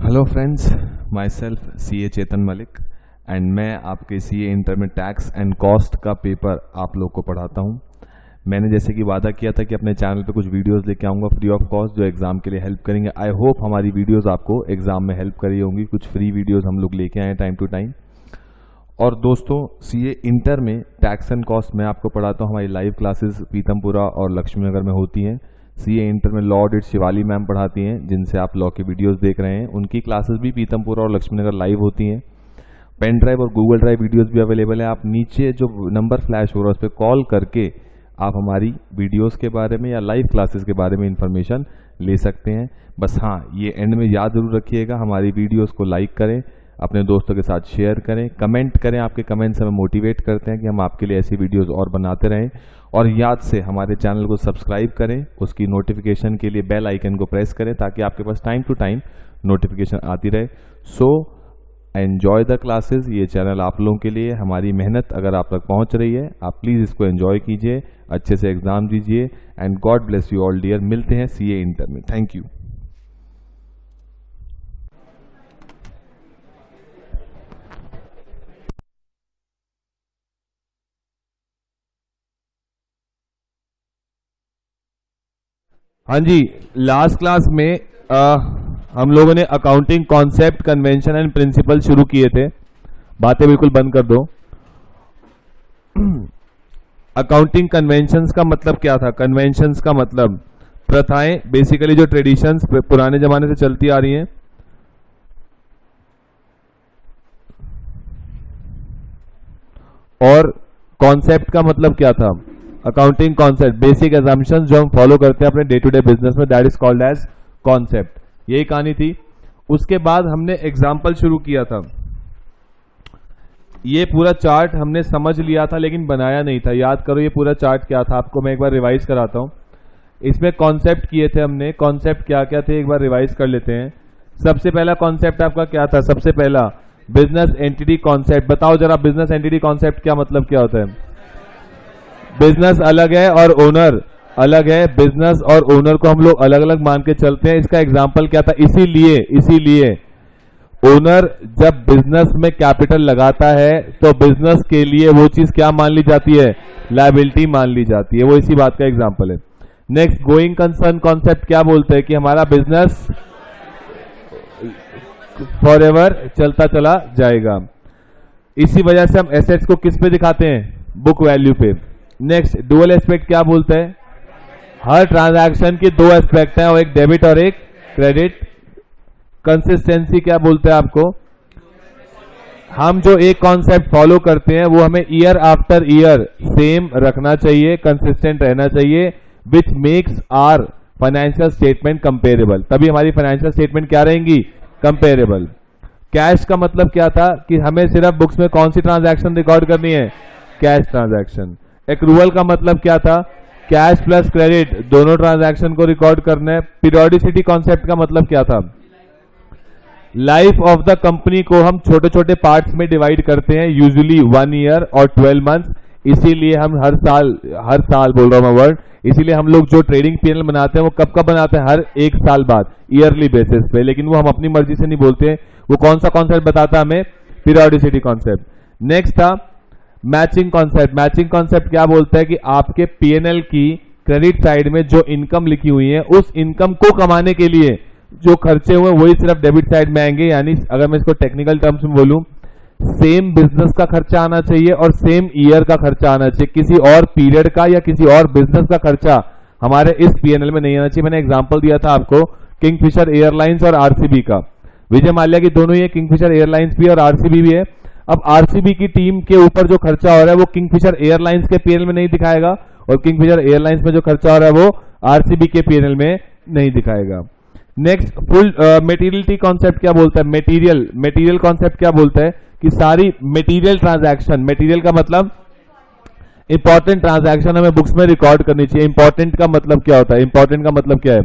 Hello friends, my self CA Chetan Malik and मैं आपके CA inter में टैक्स एंड कॉस्ट का पेपर आप लोग को पढ़ाता हूं। मैंने जैसे कि वादा किया था कि अपने चैनल पे कुछ वीडियोस लेके आऊँगा फ्री ऑफ कॉस्ट जो एग्ज़ाम के लिए हेल्प करेंगे। आई होप हमारी वीडियोस आपको एग्ज़ाम में हेल्प करी होंगी। कुछ फ्री वीडियोस हम लोग लेके आए टाइम टू टाइम। और दोस्तों, CA इंटर में टैक्स एंड कॉस्ट मैं आपको पढ़ाता हूँ। हमारी लाइव क्लासेस पीतमपुरा और लक्ष्मी नगर में होती हैं। CA इंटर में लॉ ऑडिट शिवाली मैम पढ़ाती हैं, जिनसे आप लॉ के वीडियोस देख रहे हैं। उनकी क्लासेस भी पीतमपुरा और लक्ष्मी नगर लाइव होती हैं। पेन ड्राइव और गूगल ड्राइव वीडियोस भी अवेलेबल है। आप नीचे जो नंबर फ्लैश हो रहा है उस पर कॉल करके आप हमारी वीडियोस के बारे में या लाइव क्लासेस के बारे में इंफॉर्मेशन ले सकते हैं। बस हाँ, ये एंड में याद जरूर रखिएगा, हमारी वीडियोस को लाइक करें, अपने दोस्तों के साथ शेयर करें, कमेंट करें। आपके कमेंट्स हमें मोटिवेट करते हैं कि हम आपके लिए ऐसी वीडियोस और बनाते रहें। और याद से हमारे चैनल को सब्सक्राइब करें, उसकी नोटिफिकेशन के लिए बेल आइकन को प्रेस करें ताकि आपके पास टाइम टू टाइम नोटिफिकेशन आती रहे। So enjoy the classes. ये चैनल आप लोगों के लिए, हमारी मेहनत अगर आप तक पहुंच रही है, आप प्लीज़ इसको एंजॉय कीजिए, अच्छे से एग्जाम दीजिए and God bless you all dear. मिलते हैं CA इंटर में। Thank you. हाँ जी, लास्ट क्लास में हम लोगों ने accounting concept, convention and principle शुरू किए थे। बातें बिल्कुल बंद कर दो। अकाउंटिंग कन्वेंशंस का मतलब क्या था? कन्वेंशंस का मतलब प्रथाएं, बेसिकली जो ट्रेडिशंस पुराने जमाने से चलती आ रही हैं। और कॉन्सेप्ट का मतलब क्या था? अकाउंटिंग कॉन्सेप्ट, बेसिक असम्पशंस जो हम फॉलो करते हैं अपने डे टू डे बिजनेस में, that is called as concept. यही कहानी थी। उसके बाद हमने एग्जाम्पल शुरू किया था। ये पूरा चार्ट हमने समझ लिया था लेकिन बनाया नहीं था। याद करो ये पूरा चार्ट क्या था, आपको मैं एक बार रिवाइज कराता हूं। इसमें कॉन्सेप्ट किए थे हमने। कॉन्सेप्ट क्या क्या थे एक बार रिवाइज कर लेते हैं। सबसे पहला कॉन्सेप्ट आपका क्या था? सबसे पहला बिजनेस एंटिटी कॉन्सेप्ट। बताओ जरा, बिजनेस एंटिटी कॉन्सेप्ट क्या मतलब क्या होता है? बिजनेस अलग है और ओनर अलग है। बिजनेस और ओनर को हम लोग अलग अलग मान के चलते हैं। इसका एग्जांपल क्या था? इसीलिए ओनर जब बिजनेस में कैपिटल लगाता है तो बिजनेस के लिए वो चीज क्या मान ली जाती है? लायबिलिटी मान ली जाती है। वो इसी बात का एग्जांपल है। नेक्स्ट, गोइंग कंसर्न कॉन्सेप्ट क्या बोलते हैं? कि हमारा बिजनेस फॉरएवर चलता चला जाएगा। इसी वजह से हम एसेट्स को किस पे दिखाते हैं? बुक वैल्यू पे। नेक्स्ट, डुअल एस्पेक्ट क्या बोलते हैं? हर ट्रांजैक्शन की दो एस्पेक्ट हैं, और एक डेबिट और एक क्रेडिट। कंसिस्टेंसी क्या बोलते हैं आपको? हम जो एक कॉन्सेप्ट फॉलो करते हैं वो हमें ईयर आफ्टर ईयर सेम रखना चाहिए, कंसिस्टेंट रहना चाहिए, which makes are financial statement comparable. तभी हमारी फाइनेंशियल स्टेटमेंट क्या रहेंगी? कंपेरेबल। कैश का मतलब क्या था? कि हमें सिर्फ बुक्स में कौन सी ट्रांजैक्शन रिकॉर्ड करनी है? Cash transaction. एक्रूवल का मतलब क्या था? कैश प्लस क्रेडिट दोनों ट्रांजैक्शन को रिकॉर्ड करना है। पीरियोडिसिटी कॉन्सेप्ट का मतलब क्या था? लाइफ ऑफ द कंपनी को हम छोटे छोटे पार्ट्स में डिवाइड करते हैं, यूजुअली 1 ईयर और 12 मंथ्स। इसीलिए हम हर साल बोल रहा हूं मैं वर्ड, इसीलिए हम लोग जो ट्रेडिंग पीएनएल बनाते हैं वो कब कब बनाते हैं? हर 1 साल बाद, ईयरली बेसिस पे। लेकिन वो हम अपनी मर्जी से नहीं बोलते हैं। वो कौन सा कॉन्सेप्ट बताता है हमें? Periodicity concept. नेक्स्ट था मैचिंग कॉन्सेप्ट। मैचिंग कॉन्सेप्ट क्या बोलता है? कि आपके पीएनएल की क्रेडिट साइड में जो इनकम लिखी हुई है, उस इनकम को कमाने के लिए जो खर्चे हुए वही सिर्फ डेबिट साइड में आएंगे। यानी अगर मैं इसको टेक्निकल टर्म्स में बोलूं, सेम बिजनेस का खर्चा आना चाहिए और सेम ईयर का खर्चा आना चाहिए। किसी और पीरियड का या किसी और बिजनेस का खर्चा हमारे इस पीएनएल में नहीं आना चाहिए। मैंने एग्जांपल दिया था आपको किंगफिशर एयरलाइंस और आरसीबी का। विजय माल्या की दोनों ही, किंगफिशर एयरलाइंस भी और आरसीबी भी है। अब आरसीबी की टीम के ऊपर जो खर्चा हो रहा है वो किंगफिशर एयरलाइंस के पीएनएल में नहीं दिखाएगा, और किंगफिशर एयरलाइंस में जो खर्चा हो रहा है वो आरसीबी के पीएनएल में नहीं दिखाएगा। नेक्स्ट, फुल मेटीरियलिटी कॉन्सेप्ट क्या बोलता है? मेटीरियल कॉन्सेप्ट क्या बोलता है? कि सारी मेटीरियल ट्रांजैक्शन, मेटीरियल का मतलब इंपॉर्टेंट ट्रांजैक्शन हमें बुक्स में रिकॉर्ड करनी चाहिए। इंपॉर्टेंट का मतलब क्या होता है? इंपॉर्टेंट का मतलब क्या है?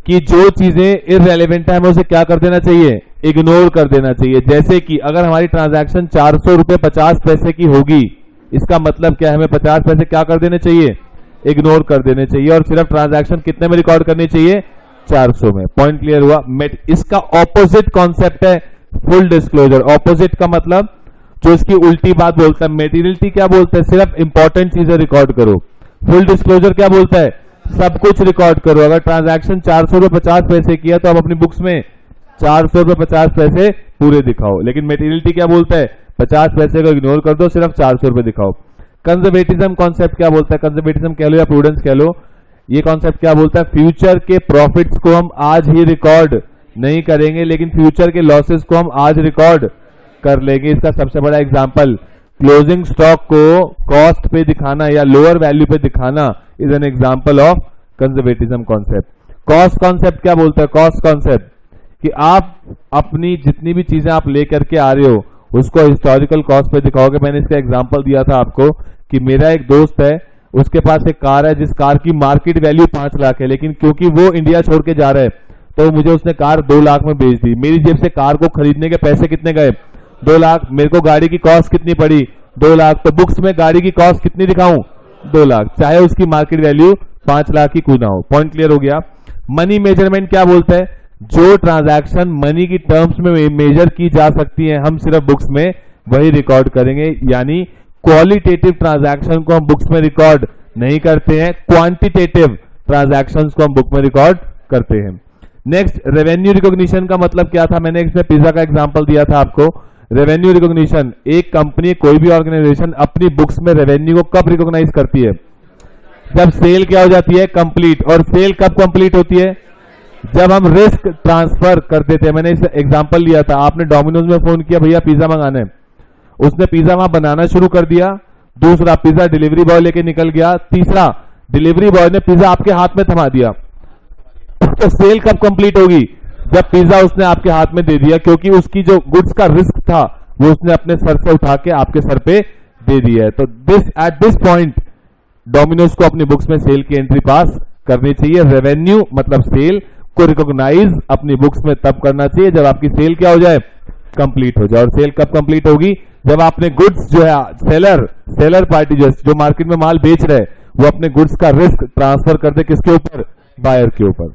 कि जो चीजें इररेलेवेंट है हमें उसे क्या कर देना चाहिए? इग्नोर कर देना चाहिए। जैसे कि अगर हमारी ट्रांजैक्शन 400 रुपए 50 पैसे की होगी, इसका मतलब क्या है? हमें 50 पैसे क्या कर देने चाहिए? इग्नोर कर देने चाहिए। और सिर्फ ट्रांजैक्शन कितने में रिकॉर्ड करनी चाहिए? 400 में। पॉइंट क्लियर हुआ। इसका ऑपोजिट कॉन्सेप्ट है फुल डिस्क्लोजर। ऑपोजिट का मतलब जो इसकी उल्टी बात बोलता है। मेटीरियलिटी क्या बोलता है? सिर्फ इंपॉर्टेंट चीजें रिकॉर्ड करो। फुल डिस्क्लोजर क्या बोलता है? सब कुछ रिकॉर्ड करो। अगर ट्रांजैक्शन 400 रुपए 50 पैसे किया तो आप अपनी बुक्स में 400 रुपए 50 पैसे पूरे दिखाओ। लेकिन मेटीरियलिटी क्या बोलता है? 50 पैसे को इग्नोर कर दो, सिर्फ 400 रुपए दिखाओ। कंजर्वेटिज्म कॉन्सेप्ट क्या बोलता है? कंजर्वेटिज्म कह लो या प्रूडेंस कह लो, ये कॉन्सेप्ट क्या बोलता है? फ्यूचर के प्रॉफिट्स को हम आज ही रिकॉर्ड नहीं करेंगे, लेकिन फ्यूचर के लॉसेस को हम आज रिकॉर्ड कर लेंगे। इसका सबसे बड़ा एग्जांपल, क्लोजिंग स्टॉक को कॉस्ट पे दिखाना या लोअर वैल्यू पे दिखाना is an example of conservatism concept. Cost concept क्या बोलता है? कॉस्ट कॉन्सेप्ट कि आप अपनी जितनी भी चीजें आप लेकर के आ रहे हो उसको हिस्टोरिकल कॉस्ट पे दिखाओगे। मैंने इसका एग्जांपल दिया था आपको कि मेरा एक दोस्त है, उसके पास एक कार है जिस कार की मार्केट वैल्यू 5 लाख है, लेकिन क्योंकि वो इंडिया छोड़ के जा रहा है तो मुझे उसने कार 2 लाख में बेच दी। मेरी जेब से कार को खरीदने के पैसे कितने गए? 2 लाख। मेरे को गाड़ी की कॉस्ट कितनी पड़ी? 2 लाख। तो बुक्स में गाड़ी की कॉस्ट कितनी दिखाऊं? 2 लाख, चाहे उसकी मार्केट वैल्यू 5 लाख की क्यों ना हो। पॉइंट क्लियर हो गया। मनी मेजरमेंट क्या बोलता है? जो ट्रांजैक्शन मनी की टर्म्स में मेजर की जा सकती है हम सिर्फ बुक्स में वही रिकॉर्ड करेंगे। यानी क्वालिटेटिव ट्रांजैक्शन को हम बुक्स में रिकॉर्ड नहीं करते हैं, क्वांटिटेटिव ट्रांजैक्शंस को हम बुक में रिकॉर्ड करते हैं। नेक्स्ट, रेवेन्यू रिकॉग्निशन का मतलब क्या था? मैंने इसमें पिज्जा का एग्जांपल दिया था आपको। रेवेन्यू रिकॉग्निशन, एक कंपनी कोई भी ऑर्गेनाइजेशन अपनी बुक्स में रेवेन्यू को कब रिकॉग्नाइज करती है? जब सेल क्या हो जाती है? कंप्लीट। और सेल कब कंप्लीट होती है? जब हम रिस्क ट्रांसफर कर देते हैं। मैंने इस एग्जांपल लिया था, आपने डोमिनोज में फोन किया भैया पिज्जा मंगाना है, उसने पिज्जा वहां बनाना शुरू कर दिया। दूसरा, पिज्जा डिलीवरी बॉय लेके निकल गया। तीसरा, डिलीवरी बॉय ने पिज्जा आपके हाथ में थमा दिया। तो सेल कब कंप्लीट होगी? जब पिज्जा उसने आपके हाथ में दे दिया, क्योंकि उसकी जो गुड्स का रिस्क था वो उसने अपने सर से उठा के आपके सर पे दे दिया है। तो एट दिस पॉइंट डोमिनोज को अपनी बुक्स में सेल की एंट्री पास करनी चाहिए। रेवेन्यू मतलब सेल को रिकॉग्नाइज अपनी बुक्स में तब करना चाहिए जब आपकी सेल क्या हो जाए? कंप्लीट हो जाए। और सेल कब कंप्लीट होगी? जब आपने गुड्स जो है सेलर पार्टी जो मार्केट में माल बेच रहे वो अपने गुड्स का रिस्क ट्रांसफर कर दे किसके ऊपर? बायर के ऊपर।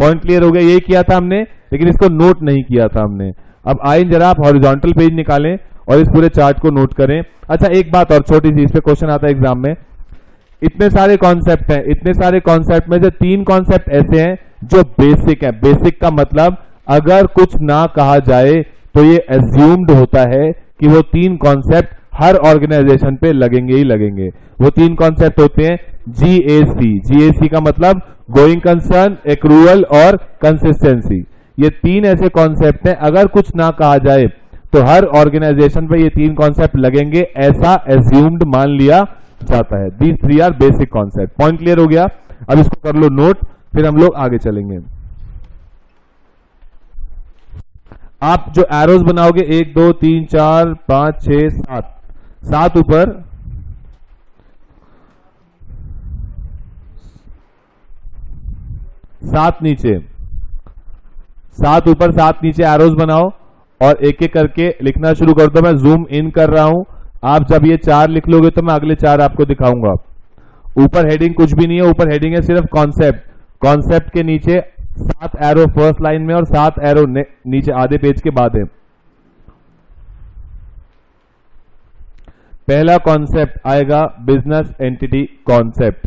पॉइंट क्लियर हो गया। यही किया था हमने, लेकिन इसको नोट नहीं किया था हमने। अब आए जरा आप हॉरिजॉन्टल पेज निकालें और इस पूरे चार्ट को नोट करें। अच्छा, एक बात और छोटी सी, इस पे क्वेश्चन आता है एग्जाम में। इतने सारे कॉन्सेप्ट हैं, इतने सारे कॉन्सेप्ट में से 3 कॉन्सेप्ट ऐसे हैं जो बेसिक है। बेसिक का मतलब अगर कुछ ना कहा जाए तो ये एज्यूम्ड होता है कि वो 3 कॉन्सेप्ट हर ऑर्गेनाइजेशन पे लगेंगे ही लगेंगे। वो 3 कॉन्सेप्ट होते हैं जीएसी। जीएसी का मतलब गोइंग कंसर्न, एक्रूअल और कंसिस्टेंसी। ये 3 ऐसे कॉन्सेप्ट हैं, अगर कुछ ना कहा जाए तो हर ऑर्गेनाइजेशन पे ये 3 कॉन्सेप्ट लगेंगे, ऐसा एज्यूम्ड मान लिया जाता है। These 3 are basic concept. Point clear हो गया। अब इसको कर लो नोट, फिर हम लोग आगे चलेंगे। आप जो एरोज बनाओगे 1 2 3 4 5 6 7, 7 ऊपर, 7 नीचे, 7 ऊपर 7 नीचे एरोज बनाओ और एक एक करके लिखना शुरू कर दो। मैं जूम इन कर रहा हूं। आप जब ये 4 लिख लोगे तो मैं अगले 4 आपको दिखाऊंगा। ऊपर हेडिंग कुछ भी नहीं है, ऊपर हेडिंग है सिर्फ कॉन्सेप्ट। कॉन्सेप्ट के नीचे 7 एरो फर्स्ट लाइन में और 7 एरो नीचे आधे पेज के बाद है। पहला कॉन्सेप्ट आएगा business entity concept.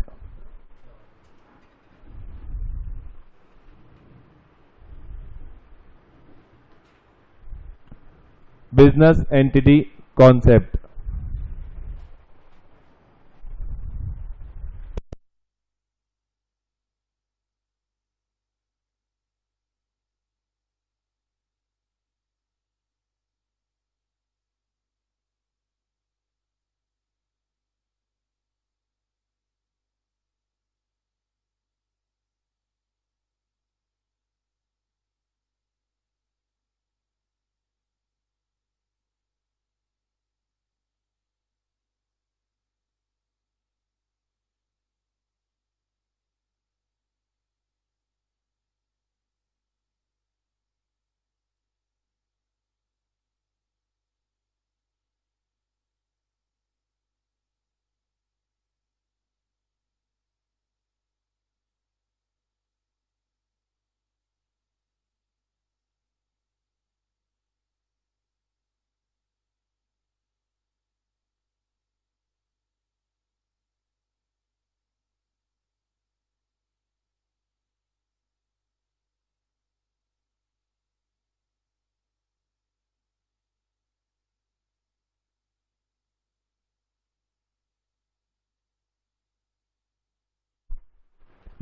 Business entity concept.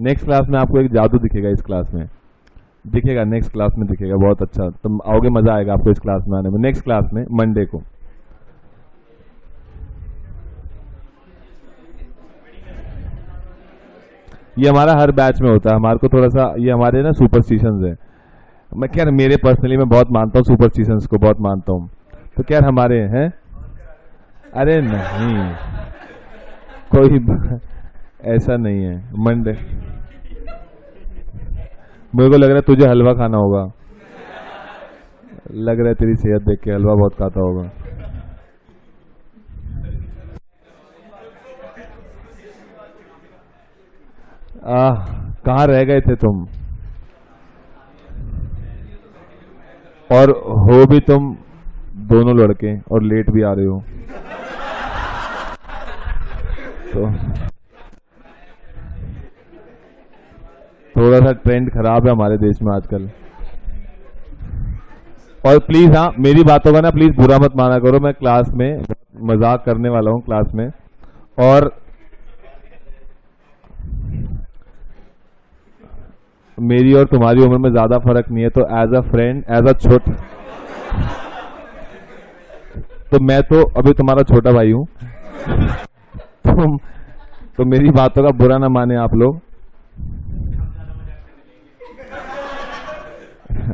Next class में आपको एक जादू दिखेगा, इस क्लास में दिखेगा, नेक्स्ट क्लास में दिखेगा, बहुत अच्छा, तुम आओगे, मजा आएगा आपको इस क्लास में आने में, नेक्स्ट क्लास में मंडे को। ये हमारा हर बैच में होता है, हमारे को थोड़ा सा ये हमारे ना सुपरस्टिशंस है। मैं क्या मेरे पर्सनली मैं बहुत मानता हूँ सुपरस्टिशंस को, बहुत मानता हूँ, तो क्या हमारे हैं। अरे नहीं, कोई ऐसा नहीं है। मंडे मेरे को लग रहा है तुझे हलवा खाना होगा, लग रहा है तेरी सेहत देख के हलवा बहुत खाता होगा। कहाँ रह गए थे तुम, और हो भी तुम दोनों लड़के और लेट भी आ रहे हो, तो थोड़ा सा ट्रेंड खराब है हमारे देश में आजकल। और प्लीज हाँ, मेरी बातों का ना प्लीज बुरा मत माना करो, मैं क्लास में मजाक करने वाला हूँ क्लास में, और मेरी और तुम्हारी उम्र में ज्यादा फर्क नहीं है, तो as a friend, as a तो मैं तो अभी तुम्हारा छोटा भाई हूं, तो मेरी बातों का बुरा ना माने आप लोग।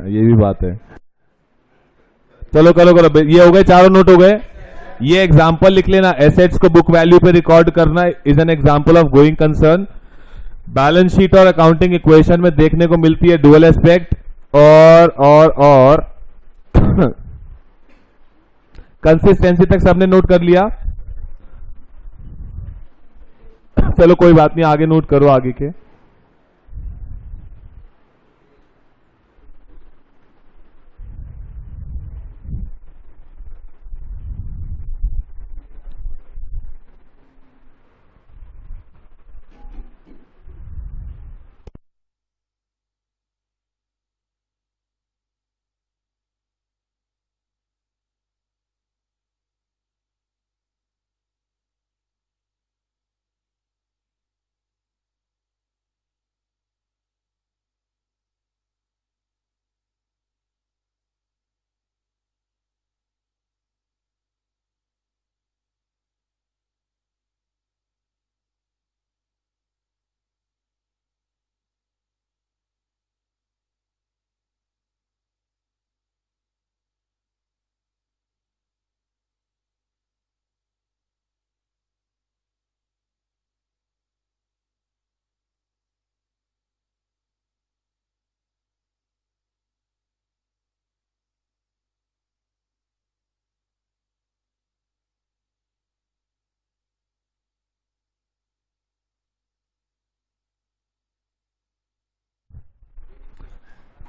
ये भी बात है। चलो करो करो, ये हो गए, चारों नोट हो गए। ये एग्जाम्पल लिख लेना, एसेट्स को बुक वैल्यू पे रिकॉर्ड करना is an example of going concern. Balance sheet और अकाउंटिंग इक्वेशन में देखने को मिलती है डुअल एस्पेक्ट, और कंसिस्टेंसी तक सबने नोट कर लिया। चलो कोई बात नहीं, आगे नोट करो आगे के।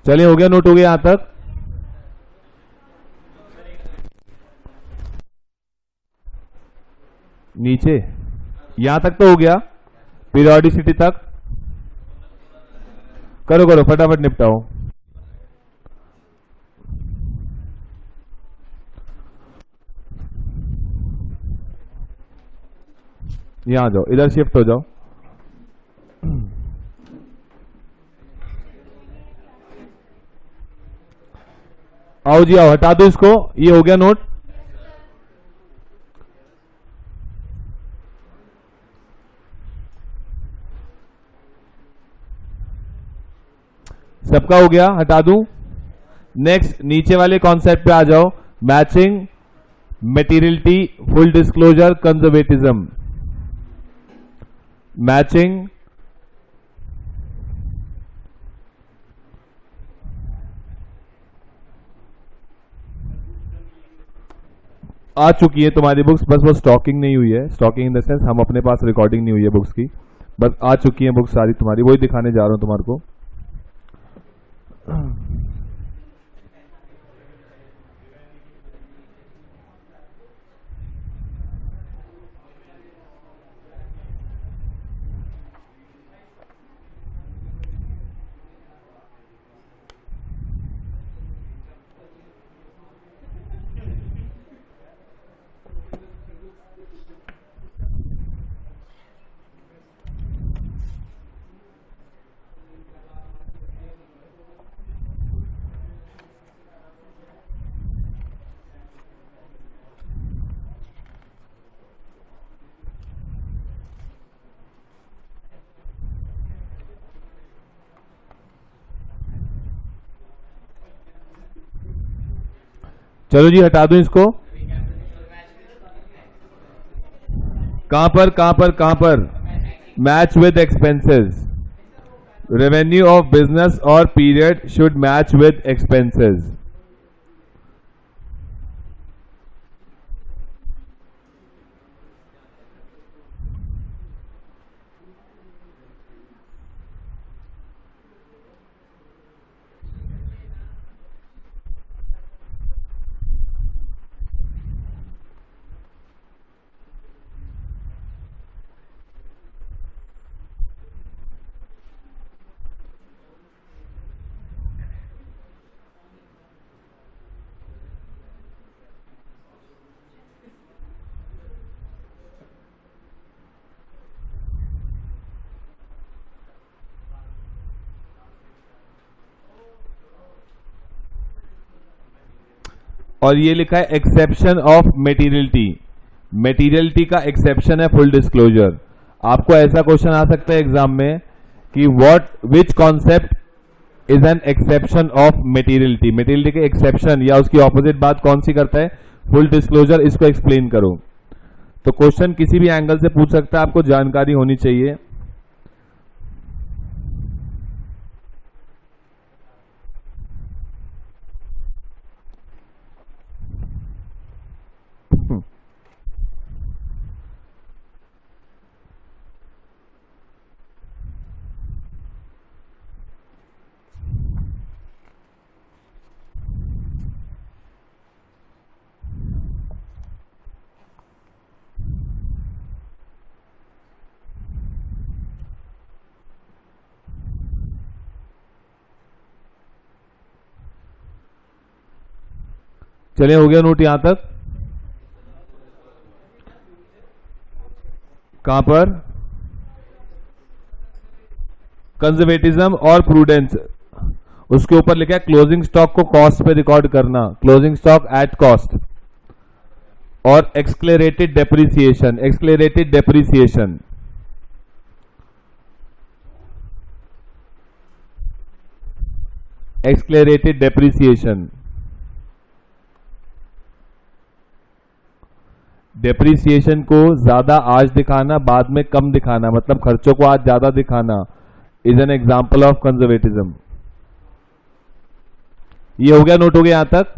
चलिए हो गया, नोट हो गया यहां तक। नीचे यहां तक तो हो गया, पीरियोडिसिटी तक करो करो, फटाफट निपटाओ। यहां जाओ, इधर शिफ्ट हो जाओ। आओ जी आओ, हटा दो इसको, ये हो गया नोट। सबका हो गया, हटा दूं। नेक्स्ट नीचे वाले कॉन्सेप्ट पे आ जाओ, matching, materiality, full disclosure, conservatism. Matching, आ चुकी है तुम्हारी बुक्स, बस वो स्टॉकिंग नहीं हुई है। स्टॉकिंग इन द सेंस हम अपने पास रिकॉर्डिंग नहीं हुई है बुक्स की, बस आ चुकी है बुक्स सारी तुम्हारी, वही दिखाने जा रहा हूं तुम्हारे को। चलो जी हटा दूं इसको। कहां पर match with expenses, revenue of business और period should match with expenses. और ये लिखा है एक्सेप्शन ऑफ मेटीरियलिटी, मेटीरियलिटी का एक्सेप्शन है फुल डिस्क्लोजर। आपको ऐसा क्वेश्चन आ सकता है एग्जाम में कि what which concept is an exception of materiality, materiality के एक्सेप्शन या उसकी ऑपोजिट बात कौन सी करता है, फुल डिस्क्लोजर। इसको एक्सप्लेन करो। तो क्वेश्चन किसी भी एंगल से पूछ सकता है, आपको जानकारी होनी चाहिए। चलिए हो गया नोट यहां तक। कहां पर कंजर्वेटिज्म और प्रूडेंस, उसके ऊपर लिखा है क्लोजिंग स्टॉक को कॉस्ट पे रिकॉर्ड करना, क्लोजिंग स्टॉक एट कॉस्ट, और एक्सक्लेरेटेड डेप्रिसिएशन, एक्सक्लेरेटेड डेप्रिसिएशन। एक्सक्लेरेटेड डेप्रिसिएशन, डेप्रिसिएशन को ज्यादा आज दिखाना बाद में कम दिखाना, मतलब खर्चों को आज ज्यादा दिखाना, is an example of conservatism. ये हो गया, नोट हो गया यहां तक।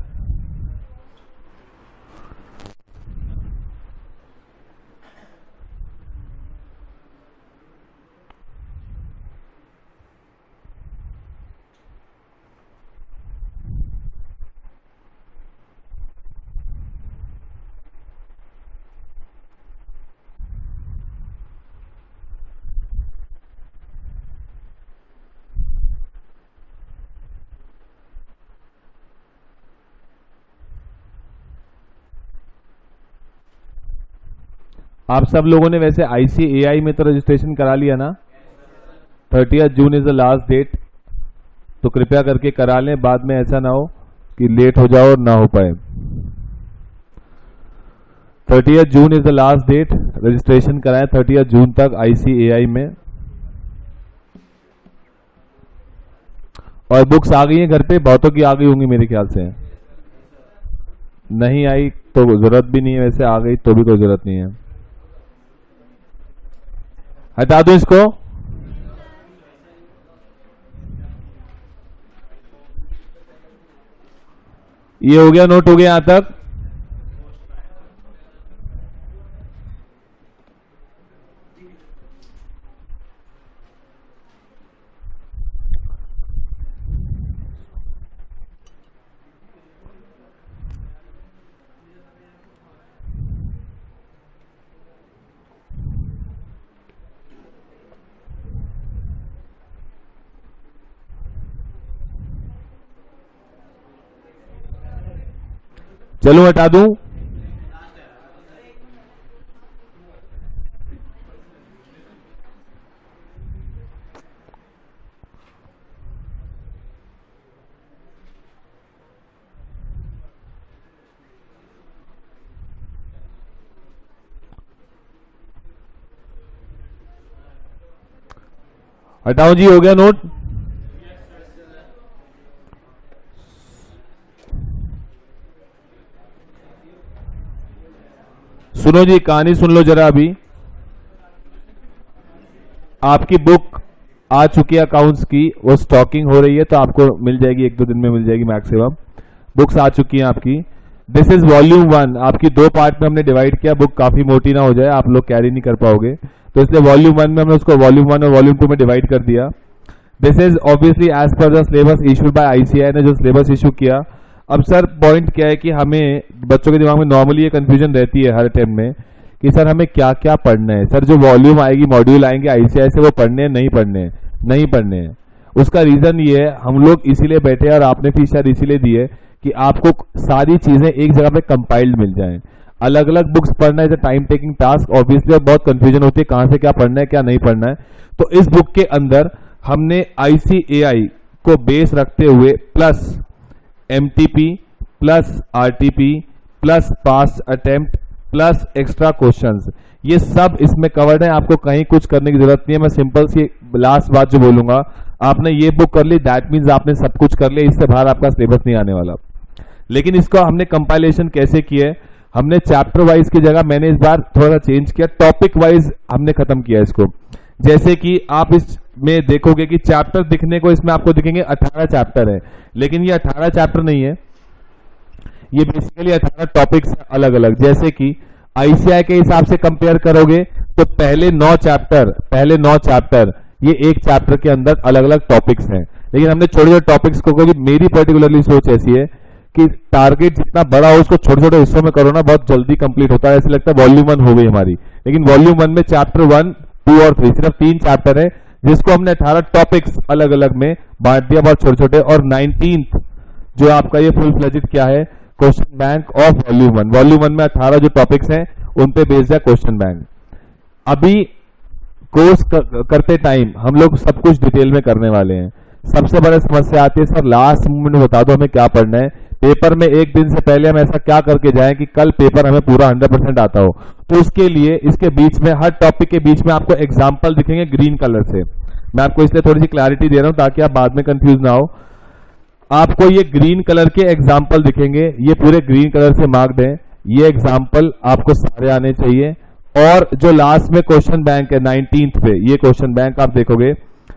आप सब लोगों ने वैसे ICAI में तो रजिस्ट्रेशन करा लिया ना? 30 June is the last date, तो कृपया करके करा लें, बाद में ऐसा ना हो कि लेट हो जाओ और ना हो पाए। 30 June is the last date, registration कराएं 30 जून तक ICAI में। और बुक्स आ गई हैं घर पे, बहुतों की आ गई होंगी मेरे ख्याल से। नहीं आई तो जरूरत भी नहीं है, वैसे आ गई तो भी कोई जरूरत नहीं है। हटा दो इसको। ये हो गया, नोट हो गया यहां तक। चलो हटा दूं। हटाओ जी, हो गया नोट। सुनो जी, कहानी सुन लो जरा। अभी आपकी बुक आ चुकी है अकाउंट्स की, वो स्टॉकिंग हो रही है, तो आपको मिल जाएगी, 1-2 दिन में मिल जाएगी मैक्सिमम। बुक्स आ चुकी हैं आपकी। This is volume 1। आपकी 2 पार्ट में हमने डिवाइड किया, बुक काफी मोटी ना हो जाए, आप लोग कैरी नहीं कर पाओगे, तो इसलिए वॉल्यूम 1 में हमने उसको वॉल्यूम 1 और वॉल्यूम 2 में डिवाइड कर दिया। This is obviously as per the syllabus issued by ICAI ने जो सिलेबस इशू किया। अब सर पॉइंट क्या है कि हमें बच्चों के दिमाग में नॉर्मली ये कंफ्यूजन रहती है हर टाइम में कि सर हमें क्या क्या पढ़ना है। सर जो वॉल्यूम आएगी, मॉड्यूल आएंगे आईसीएआई से, वो पढ़ने हैं नहीं पढ़ने हैं? नहीं पढ़ने हैं। उसका रीजन ये है, हम लोग इसीलिए बैठे हैं और आपने फीस शायद इसीलिए दी है कि आपको सारी चीजें एक जगह पे कंपाइल्ड मिल जाएं। अलग अलग बुक्स पढ़ना is a time taking task obviously, और बहुत कंफ्यूजन होती है कहां से क्या पढ़ना है क्या नहीं पढ़ना है। तो इस बुक के अंदर हमने आईसीएआई को बेस रखते हुए plus MTP plus RTP plus past attempt plus extra questions, ये सब इसमें कवर्ड है। आपको कहीं कुछ करने की जरूरत नहीं है। मैं सिंपल सी लास्ट बात जो बोलूंगा, आपने ये बुक कर ली, दैट मीन्स आपने सब कुछ कर लिया, इससे बाहर आपका सिलेबस नहीं आने वाला। लेकिन इसको हमने कंपाइलेशन कैसे किया है, हमने चैप्टर वाइज की जगह मैंने इस बार थोड़ा सा चेंज किया, टॉपिक वाइज हमने खत्म किया इसको। जैसे कि आप इसमें देखोगे कि चैप्टर दिखने को इसमें आपको दिखेंगे 18 चैप्टर है, लेकिन ये 18 चैप्टर नहीं है, ये बेसिकली 18 टॉपिक्स अलग अलग। जैसे कि आईसीएआई के हिसाब से कंपेयर करोगे तो पहले 9 चैप्टर ये एक चैप्टर के अंदर अलग अलग टॉपिक्स हैं। लेकिन हमने छोटे छोटे टॉपिक्स को, क्योंकि मेरी पर्टिकुलरली सोच ऐसी है कि टारगेट जितना बड़ा हो उसको छोटे छोटे हिस्सों में करो ना, बहुत जल्दी कंप्लीट होता है। ऐसे लगता है वॉल्यूम 1 हो गई हमारी, लेकिन वॉल्यूम 1 में चैप्टर 1, 2 और 3 सिर्फ 3 चैप्टर है, जिसको हमने 18 टॉपिक्स अलग अलग में बांट दिया, बहुत छोटे छोटे। और 19th जो आपका ये फुल फ्लेजेड क्या है, question bank of volume 1। Volume 1 में 18 जो टॉपिक्स हैं उन पे बेस्ड है क्वेश्चन बैंक। अभी कोर्स करते टाइम हम लोग सब कुछ डिटेल में करने वाले हैं। सबसे बड़ी समस्या आती है सर लास्ट मोमेंट में बता दो हमें क्या पढ़ना है, पेपर में एक दिन से पहले हम ऐसा क्या करके जाएं कि कल पेपर हमें पूरा 100% आता हो। तो उसके लिए इसके बीच में, हर टॉपिक के बीच में आपको एग्जाम्पल दिखेंगे ग्रीन कलर से। मैं आपको इसलिए थोड़ी सी क्लैरिटी दे रहा हूं ताकि आप बाद में कंफ्यूज ना हो। आपको ये ग्रीन कलर के एग्जाम्पल दिखेंगे, ये पूरे ग्रीन कलर से मार्क्ड है, ये एग्जाम्पल आपको सारे आने चाहिए। और जो लास्ट में क्वेश्चन बैंक है 19th पे, ये क्वेश्चन बैंक आप देखोगे,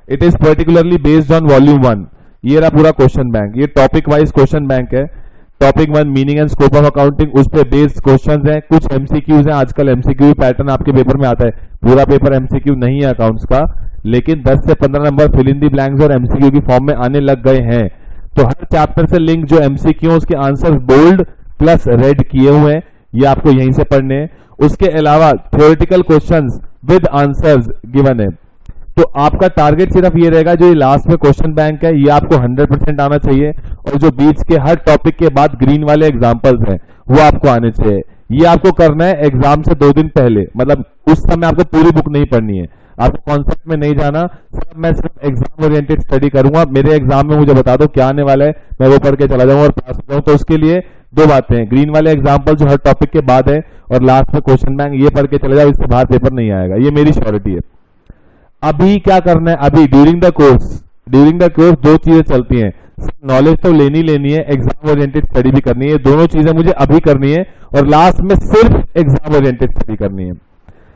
it is particularly based on volume 1। ये रहा पूरा क्वेश्चन बैंक, ये टॉपिक वाइज क्वेश्चन बैंक है। Topic 1 meaning and scope of accounting, उस पे बेस्ड क्वेश्चंस हैं, कुछ एमसीक्यूज हैं। आजकल एमसीक्यू पैटर्न आपके पेपर में आता है, पूरा पेपर एमसीक्यू नहीं है अकाउंट्स का, लेकिन 10 से 15 number fill in the blanks और एमसीक्यू की फॉर्म में आने लग गए हैं। तो हर चैप्टर से लिंक जो एमसीक्यू उसके आंसर बोल्ड प्लस रेड किए हुए हैं, ये आपको यहीं से पढ़ने हैं। उसके अलावा theoretical questions with answers given है। तो आपका टारगेट सिर्फ ये रहेगा, जो ये लास्ट में क्वेश्चन बैंक है ये आपको 100% आना चाहिए, और जो बीच के हर टॉपिक के बाद ग्रीन वाले एग्जांपल्स हैं वो आपको आने चाहिए। ये आपको करना है एग्जाम से 2 दिन पहले, मतलब उस समय आपको पूरी बुक नहीं पढ़नी है, आपको कॉन्सेप्ट में नहीं जाना। सब मैं सिर्फ एग्जाम ओरिएंटेड स्टडी करूंगा, मेरे एग्जाम में मुझे बता दो क्या आने वाला है, मैं वो पढ़ के चला जाऊंगा और पास हो जाऊं। तो उसके लिए 2 बातें हैं, ग्रीन वाले एग्जाम्पल जो हर टॉपिक के बाद है, और लास्ट में क्वेश्चन बैंक, ये पढ़ के चले जाओ, इससे बाहर पेपर नहीं आएगा, ये मेरी श्योरिटी है। अभी क्या करना है, अभी ड्यूरिंग द कोर्स 2 चीजें चलती हैं, नॉलेज तो लेनी है, एग्जाम ओरिएंटेड स्टडी भी करनी है। दोनों चीजें मुझे अभी करनी है, और लास्ट में सिर्फ एग्जाम ओरिएंटेड स्टडी करनी है।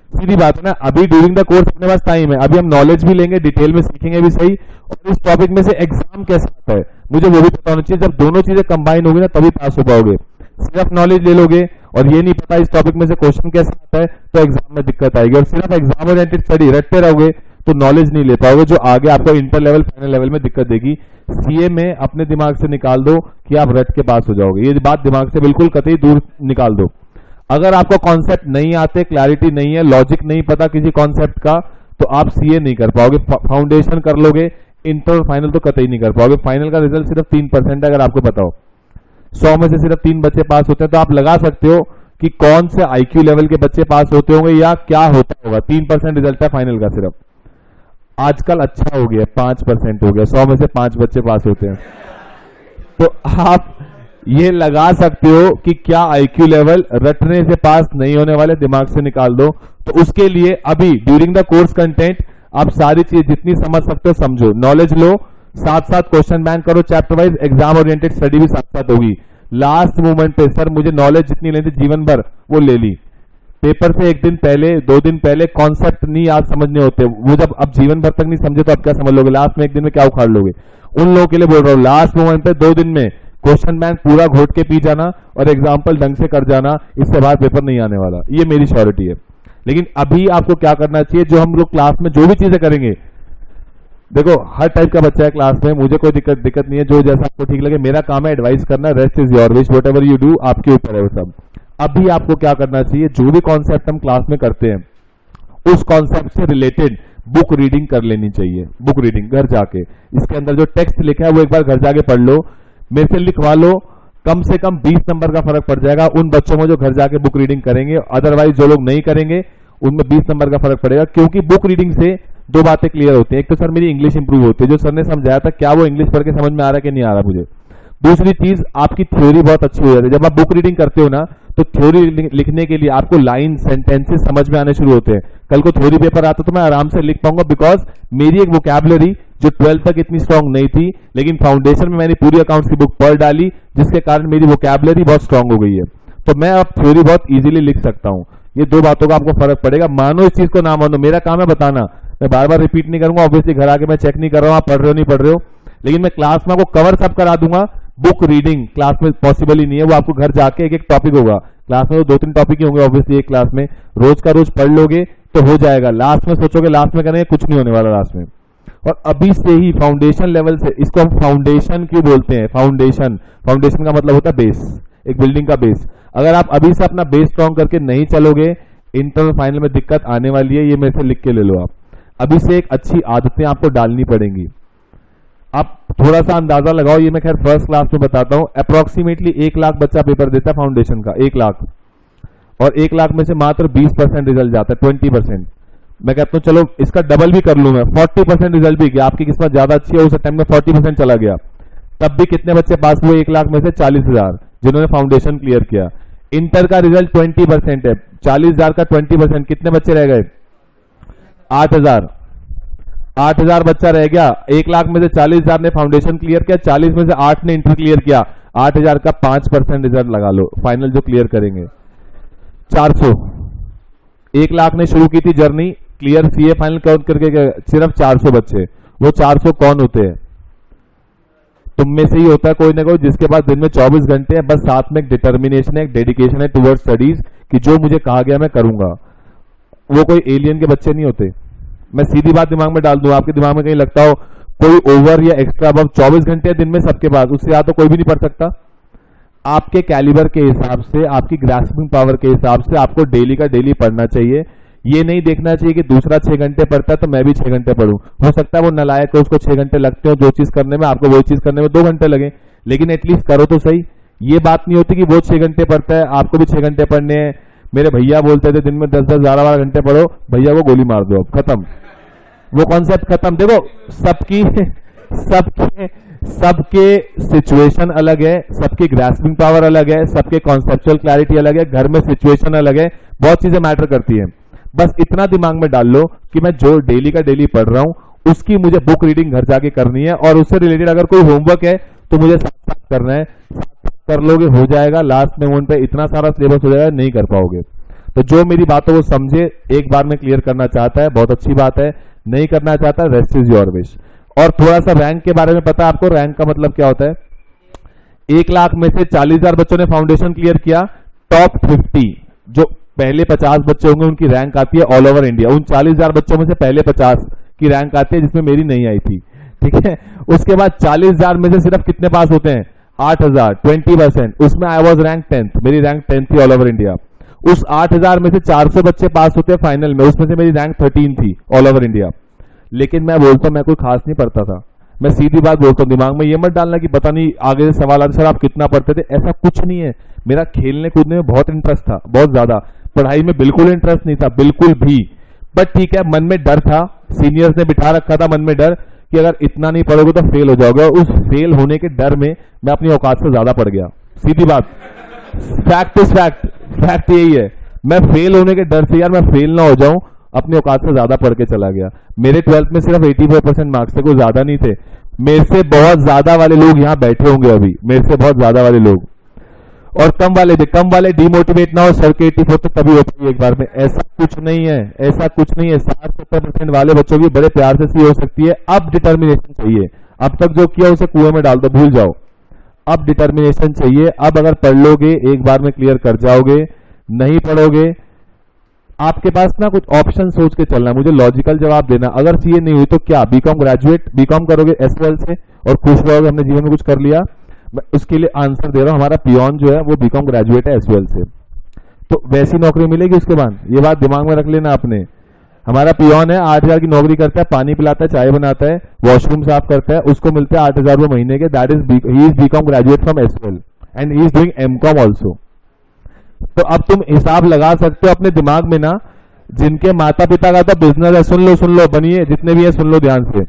सीधी बात है ना, अभी ड्यूरिंग द कोर्स अपने पास टाइम है, अभी हम नॉलेज भी लेंगे, डिटेल में सीखेंगे भी सही, और इस टॉपिक में से एग्जाम कैसा आता है मुझे वो भी पता होना चाहिए। जब दोनों चीजें कंबाइन होगी ना तभी पास हो पाओगे। सिर्फ नॉलेज ले लोगे और ये नहीं पता इस टॉपिक में से क्वेश्चन कैसा आता है, तो एग्जाम में दिक्कत आएगी। और सिर्फ एग्जाम ओरिएंटेड स्टडी रटते रहोगे तो नॉलेज नहीं ले पाओगे, जो आगे आपको इंटर लेवल फाइनल लेवल में दिक्कत देगी। सीए में अपने दिमाग से निकाल दो कि आप रट के पास हो जाओगे, ये बात दिमाग से बिल्कुल कतई दूर निकाल दो। अगर आपको कॉन्सेप्ट नहीं आते, क्लैरिटी नहीं है, लॉजिक नहीं पता किसी कॉन्सेप्ट का, तो आप सीए नहीं कर पाओगे। फाउंडेशन कर लोगे, इंटर और फाइनल तो कतई नहीं कर पाओगे। फाइनल का रिजल्ट सिर्फ 3% है, अगर आपको पता हो 100 में से सिर्फ 3 बच्चे पास होते हैं, तो आप लगा सकते हो कि कौन से आईक्यू लेवल के बच्चे पास होते होंगे या क्या होता होगा। 3% रिजल्ट है फाइनल का सिर्फ। आजकल अच्छा हो गया, 5% हो गया, 100 में से 5 बच्चे पास होते हैं। तो आप ये लगा सकते हो कि क्या आईक्यू लेवल, रटने से पास नहीं होने वाले, दिमाग से निकाल दो। तो उसके लिए अभी ड्यूरिंग द कोर्स कंटेंट आप सारी चीज जितनी समझ सकते हो समझो, नॉलेज लो, साथ साथ क्वेश्चन बैंक करो chapter wise, exam oriented study भी साथ साथ होगी। लास्ट मोमेंट पे सर मुझे नॉलेज जितनी लेनी थी जीवन भर वो ले ली, पेपर से एक दिन पहले 2 दिन पहले कॉन्सेप्ट नहीं याद समझने होते, वो जब अब जीवन भर तक नहीं समझे तो अब क्या समझ लोगे, लास्ट में एक दिन में क्या उखाड़ लोगे। उन लोगों के लिए बोल रहा हूँ, लास्ट मोमेंट पे 2 दिन में क्वेश्चन बैंक पूरा घोट के पी जाना और एग्जाम्पल ढंग से कर जाना, इससे बाहर पेपर नहीं आने वाला, ये मेरी श्योरिटी है। लेकिन अभी आपको क्या करना चाहिए, जो हम लोग क्लास में जो भी चीजें करेंगे, देखो हर टाइप का बच्चा है क्लास में, मुझे कोई दिक्कत नहीं है, जो जैसा आपको ठीक लगे, मेरा काम है एडवाइस करना, rest is your wish, whatever you do आपके ऊपर है वो सब। अभी आपको क्या करना चाहिए, जो भी कॉन्सेप्ट हम क्लास में करते हैं उस कॉन्सेप्ट से रिलेटेड बुक रीडिंग कर लेनी चाहिए। बुक रीडिंग घर जाके, इसके अंदर जो टेक्स्ट लिखा है वो एक बार घर जाके पढ़ लो, मेरे से लिखवा लो, कम से कम 20 नंबर का फर्क पड़ जाएगा उन बच्चों में जो घर जाके बुक रीडिंग करेंगे। अदरवाइज जो लोग नहीं करेंगे उनमें 20 नंबर का फर्क पड़ेगा, क्योंकि बुक रीडिंग से 2 बातें क्लियर होती हैं। एक तो सर मेरी इंग्लिश इंप्रूव होती है, जो सर ने समझाया था क्या वो इंग्लिश पढ़ के समझ में आ रहा है कि नहीं आ रहा मुझे। दूसरी चीज, आपकी थ्योरी बहुत अच्छी हो जाती है। जब आप बुक रीडिंग करते हो ना तो थ्योरी लिखने के लिए आपको लाइन सेंटेंसेस समझ में आने शुरू होते हैं। कल को थ्योरी पेपर आता तो मैं आराम से लिख पाऊंगा, बिकॉज मेरी एक वोकैबुलरी जो 12th तक इतनी स्ट्रांग नहीं थी, लेकिन फाउंडेशन में मैंने पूरी अकाउंट्स की बुक पढ़ डाली, जिसके कारण मेरी वोकैबुलरी बहुत स्ट्रांग हो गई है। तो मैं अब थ्योरी बहुत इजीली लिख सकता हूं। ये 2 बातों का आपको फर्क पड़ेगा। मानो इस चीज को ना मानो, मेरा काम है बताना, मैं बार बार रिपीट नहीं करूंगा। ऑब्वियसली घर आके मैं चेक नहीं कर रहा हूं आप पढ़ रहे हो नहीं पढ़ रहे हो, लेकिन मैं क्लास में आपको कवर सब करा दूंगा। बुक रीडिंग क्लास में पॉसिबल ही नहीं है, वो आपको घर जाके एक एक टॉपिक होगा। क्लास में तो 2-3 टॉपिक ही होंगे ऑब्वियसली एक क्लास में, रोज का रोज पढ़ लोगे तो हो जाएगा। लास्ट में सोचोगे लास्ट में करेंगे, कुछ नहीं होने वाला लास्ट में। और अभी से ही फाउंडेशन लेवल से, इसको हम फाउंडेशन क्यों बोलते हैं, फाउंडेशन का मतलब होता है बेस, एक बिल्डिंग का बेस। अगर आप अभी से अपना बेस स्ट्रॉन्ग करके नहीं चलोगे, इंटरनल फाइनल में दिक्कत आने वाली है। ये मेरे से लिख के ले लो आप। अभी से एक अच्छी आदतें आपको डालनी पड़ेंगी। आप थोड़ा सा अंदाजा लगाओ, ये मैं खैर फर्स्ट क्लास में बताता हूं। अप्रोक्सीमेटली 1 लाख बच्चा पेपर देता है फाउंडेशन का, 1 लाख, और 1 लाख में से मात्र 20% रिजल्ट जाता है, 20%। मैं कहता हूं चलो इसका डबल भी कर लूं मैं, 40% रिजल्ट भी गया। आपकी किस्मत ज्यादा अच्छी है, उस टाइम में 40% चला गया, तब भी कितने बच्चे पास हुए 1 लाख में से 40,000 जिन्होंने फाउंडेशन क्लियर किया। इंटर का रिजल्ट 20% है, 40,000 का 20%, कितने बच्चे रह गए, 8,000 बच्चा रह गया। 1 लाख में से 40,000 ने फाउंडेशन क्लियर किया, 40 में से 8 ने इंटर क्लियर किया, 8,000 का 5% रिजल्ट लगा लो, फाइनल जो क्लियर करेंगे 400। 1 लाख ने शुरू की थी journey, clear CA final count करके सिर्फ 400 बच्चे। वो 400 कौन होते हैं, तुम में से ही होता है कोई ना कोई, जिसके पास दिन में 24 घंटे है, बस साथ में एक डिटर्मिनेशन है, एक डेडिकेशन है टुवर्ड्स स्टडीज, कि जो मुझे कहा गया मैं करूंगा। वो कोई एलियन के बच्चे नहीं होते। मैं सीधी बात दिमाग में डाल दूं, आपके दिमाग में कहीं लगता हो कोई ओवर या एक्स्ट्रा अब 24 घंटे दिन में सबके पास, उससे ज्यादा तो कोई भी नहीं पढ़ सकता। आपके कैलिबर के हिसाब से, आपकी ग्रास्पिंग पावर के हिसाब से आपको डेली का डेली पढ़ना चाहिए। ये नहीं देखना चाहिए कि दूसरा 6 घंटे पढ़ता है तो मैं भी 6 घंटे पढ़ूं। हो सकता है वो नालायक है, उसको 6 घंटे लगते हो जो चीज करने में, आपको वो चीज करने में 2 घंटे लगे, लेकिन एटलीस्ट करो तो सही। ये बात नहीं होती कि वो 6 घंटे पढ़ता है आपको भी 6 घंटे पढ़ने हैं। मेरे भैया बोलते थे दिन में 10-10, 12-12 घंटे पढ़ो, भैया को गोली मार दो, अब खत्म, वो कॉन्सेप्ट खत्म। देखो सबके सिचुएशन अलग है, सबकी ग्रास्पिंग पावर अलग है, सबके कॉन्सेप्चुअल क्लैरिटी अलग है, घर में सिचुएशन अलग है, बहुत चीजें मैटर करती हैं। बस इतना दिमाग में डाल लो कि मैं जो डेली का डेली पढ़ रहा हूं उसकी मुझे बुक रीडिंग घर जाके करनी है, और उससे रिलेटेड अगर कोई होमवर्क है तो मुझे साथ साथ करना है। साथ साथ कर लोगे हो जाएगा, लास्ट में मोमेंट पे इतना सारा सिलेबस हो जाएगा नहीं कर पाओगे। तो जो मेरी बातों को समझे, एक बार में क्लियर करना चाहता है बहुत अच्छी बात है, नहीं करना चाहता रेस्ट इज योर विश। और थोड़ा सा रैंक के बारे में पता है आपको, रैंक का मतलब क्या होता है। 1 लाख में से 40,000 बच्चों ने फाउंडेशन क्लियर किया, टॉप 50 जो पहले 50 बच्चे होंगे उनकी रैंक आती है ऑल ओवर इंडिया। उन 40,000 बच्चों में से पहले 50 की रैंक आती है, जिसमें मेरी नहीं आई थी, ठीक है। उसके बाद 40,000 में से सिर्फ कितने पास होते हैं, 8,000, 20%। उसमें आई वॉज रैंक 10th, मेरी रैंक 10th थी ऑल ओवर इंडिया। उस 8,000 में से 400 बच्चे पास होते हैं फाइनल में, उसमें से मेरी रैंक 13 थी ऑल ओवर इंडिया। लेकिन मैं बोलता हूं मैं कोई खास नहीं पढ़ता था, मैं सीधी बात बोलता हूं, दिमाग में ये मत डालना कि पता नहीं आगे से सवाल आंसर आप कितना पढ़ते थे, ऐसा कुछ नहीं है। मेरा खेलने कूदने में बहुत इंटरेस्ट था, बहुत ज्यादा। पढ़ाई में बिल्कुल इंटरेस्ट नहीं था, बिल्कुल भी। बट ठीक है, मन में डर था, सीनियर्स ने बिठा रखा था मन में डर कि अगर इतना नहीं पढ़ोगे तो फेल हो जाओगे। उस फेल होने के डर में मैं अपनी औकात से ज्यादा पढ़ गया, सीधी बात, फैक्ट इज फैक्ट, फैक्ट यही है। मैं फेल होने के डर से, यार मैं फेल ना हो जाऊं, अपनी औकात से ज्यादा पढ़ के चला गया। मेरे 12th में सिर्फ 84% मार्क्स थे, कोई ज्यादा नहीं थे। मेरे से बहुत ज्यादा वाले लोग यहां बैठे होंगे अभी, मेरे से बहुत ज्यादा वाले लोग। और कम वाले डिमोटिवेट ना हो, सर के 84 तो तभी होता है एक बार में। ऐसा कुछ नहीं है, ऐसा कुछ नहीं है। 60-70% वाले बच्चों की बड़े प्यार से सी हो सकती है। अब डिटर्मिनेशन चाहिए। अब तक जो किया उसे कुएं में डाल दो, भूल जाओ। अब डिटर्मिनेशन चाहिए। अब अगर पढ़ लोगे एक बार में क्लियर कर जाओगे, नहीं पढ़ोगे आपके पास ना कुछ ऑप्शन सोच के चलना, मुझे लॉजिकल जवाब देना। अगर सीए नहीं हुई तो क्या बीकॉम ग्रेजुएट, बीकॉम करोगे एसएल से और खुश रहोगे हमने जीवन में कुछ कर लिया। मैं उसके लिए आंसर दे रहा हूं, हमारा पियोन जो है वो बीकॉम ग्रेजुएट है एसएल से, तो वैसी नौकरी मिलेगी उसके बाद। ये बात दिमाग में रख लेना आपने। हमारा पियोन है 8,000 की नौकरी करता है, पानी पिलाता है, चाय बनाता है, वॉशरूम साफ करता है, उसको मिलते हैं 8,000 रुपए महीने के। That is he is BCom graduate from SL and he is doing MCom also. तो अब तुम हिसाब लगा सकते हो अपने दिमाग में ना, जिनके माता पिता का तो बिजनेस है, सुन लो बनिए, जितने भी है सुन लो ध्यान से।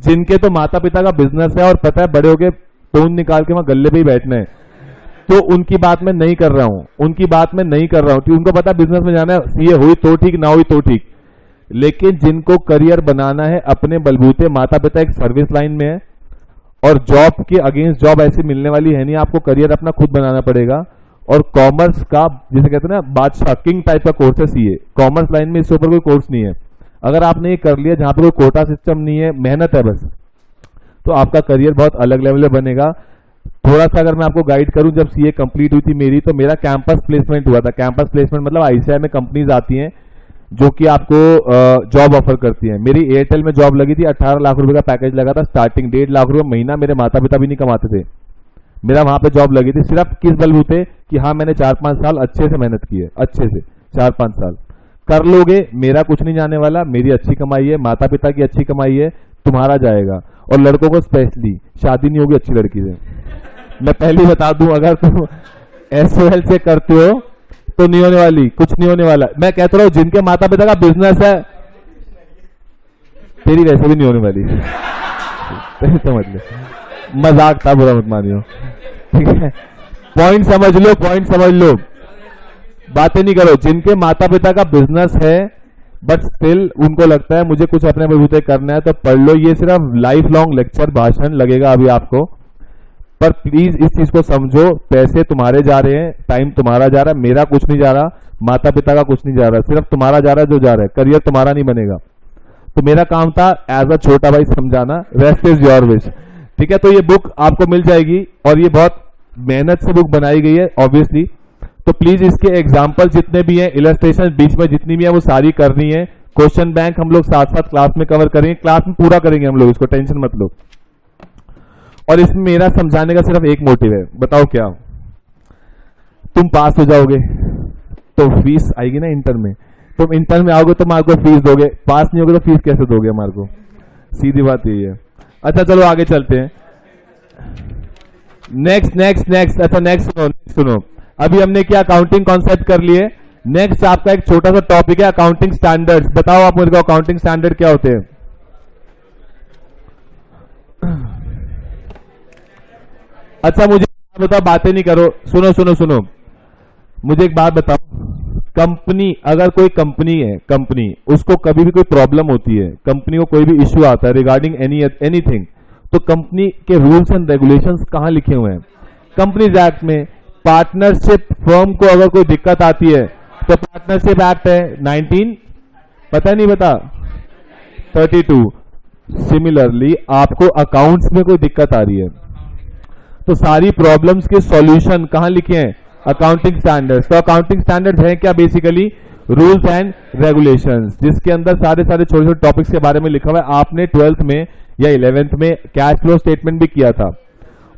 जिनके तो माता पिता का बिजनेस है और पता है बड़े होके टोन निकाल के वहां गल्ले पे ही बैठना है, तो उनकी बात मैं नहीं कर रहा हूं, उनकी बात मैं नहीं कर रहा हूं कि उनको पता बिजनेस में जाना है, सीए हुई तो ठीक, ना हुई तो ठीक। लेकिन जिनको करियर बनाना है अपने बलबूते, माता पिता एक सर्विस लाइन में है और जॉब के अगेंस्ट जॉब ऐसी मिलने वाली है नहीं, आपको करियर अपना खुद बनाना पड़ेगा। और कॉमर्स का जिसे कहते हैं ना बादशाह, किंग टाइप का कोर्स है सीए। कॉमर्स लाइन में इससे ऊपर कोई कोर्स नहीं है। अगर आपने ये कर लिया जहां पर कोई कोटा सिस्टम नहीं है, मेहनत है बस, तो आपका करियर बहुत अलग लेवल पे बनेगा। थोड़ा सा अगर मैं आपको गाइड करूं, जब सीए कंप्लीट हुई थी मेरी, तो मेरा कैंपस प्लेसमेंट हुआ था। कैंपस प्लेसमेंट मतलब आईसीआई में कंपनीज आती हैं जो कि आपको जॉब ऑफर करती हैं। मेरी एयरटेल में जॉब लगी थी, 18 लाख रुपए का पैकेज लगा था स्टार्टिंग, 1.5 लाख रुपए महीना। मेरे माता पिता भी नहीं कमाते थे, मेरा वहां पे जॉब लगी थी। सिर्फ किस बलबूते कि हाँ मैंने 4-5 साल अच्छे से मेहनत की है, अच्छे से 4-5 साल कर लोगे। मेरा कुछ नहीं जाने वाला, मेरी अच्छी कमाई है, माता पिता की अच्छी कमाई है, तुम्हारा जाएगा। और लड़कों को स्पेशली शादी नहीं होगी अच्छी लड़की से, मैं पहले बता दूं। अगर तुम एसओएल से करते हो तो नहीं होने वाली, कुछ नहीं होने वाला। मैं कहता रहा हूं जिनके माता पिता का बिजनेस है, तेरी वैसे भी नहीं होने वाली। समझ ले, मजाक था, बुरा मत मानियो, ठीक है। पॉइंट समझ लो, पॉइंट समझ लो, बातें नहीं करो। जिनके माता पिता का बिजनेस है बट स्टिल उनको लगता है मुझे कुछ अपने बलबूते करना है, तो पढ़ लो। ये सिर्फ लाइफ लॉन्ग लेक्चर भाषण लगेगा अभी आपको, पर प्लीज इस चीज को समझो। पैसे तुम्हारे जा रहे हैं, टाइम तुम्हारा जा रहा है, मेरा कुछ नहीं जा रहा, माता पिता का कुछ नहीं जा रहा, सिर्फ तुम्हारा जा रहा है जो जा रहा है। करियर तुम्हारा नहीं बनेगा। तो मेरा काम था एज अ छोटा भाई समझाना, रेस्ट इज योर विश, ठीक है। तो ये बुक आपको मिल जाएगी और ये बहुत मेहनत से बुक बनाई गई है ऑब्वियसली। तो प्लीज इसके एग्जाम्पल जितने भी हैं, इलस्ट्रेशन बीच में जितनी भी है वो सारी करनी है। क्वेश्चन बैंक हम लोग साथ साथ क्लास में कवर करेंगे, क्लास में पूरा करेंगे हम लोग, इसको टेंशन मत लो। और इसमें मेरा समझाने का सिर्फ एक मोटिव है, बताओ क्या? तुम पास हो जाओगे तो फीस आएगी ना इंटर में, तुम इंटर में आओगे तो हमारे को फीस दोगे, पास नहीं होगे तो फीस कैसे दोगे हमारे को? सीधी बात यही है। अच्छा चलो आगे चलते हैं। नेक्स्ट अच्छा नेक्स्ट सुनो। अभी हमने क्या अकाउंटिंग कॉन्सेप्ट कर लिए। नेक्स्ट आपका एक छोटा सा टॉपिक है अकाउंटिंग स्टैंडर्ड्स। बताओ आप मुझे अकाउंटिंग स्टैंडर्ड क्या होते हैं? अच्छा मुझे बताओ, बातें नहीं करो, सुनो। मुझे एक बात बताओ, कंपनी, अगर कोई कंपनी है, कंपनी उसको कभी भी कोई प्रॉब्लम होती है, कंपनी को कोई भी इश्यू आता है रिगार्डिंग एनीथिंग, तो कंपनी के रूल्स एंड रेगुलेशंस कहां लिखे हुए हैं? कंपनीज एक्ट में। पार्टनरशिप फर्म को अगर कोई दिक्कत आती है तो पार्टनरशिप एक्ट है 19, पता नहीं बता 32। सिमिलरली आपको अकाउंट्स में कोई दिक्कत आ रही है तो सारी प्रॉब्लम्स के सॉल्यूशन कहां लिखे हैं? Accounting standards. तो अकाउंटिंग स्टैंडर्ड्स हैं क्या? बेसिकली रूल्स एंड रेगुलेशंस, जिसके अंदर सारे छोटे छोटे टॉपिक्स के बारे में लिखा हुआ है। आपने 12th में या 11th में कैश फ्लो स्टेटमेंट भी किया था,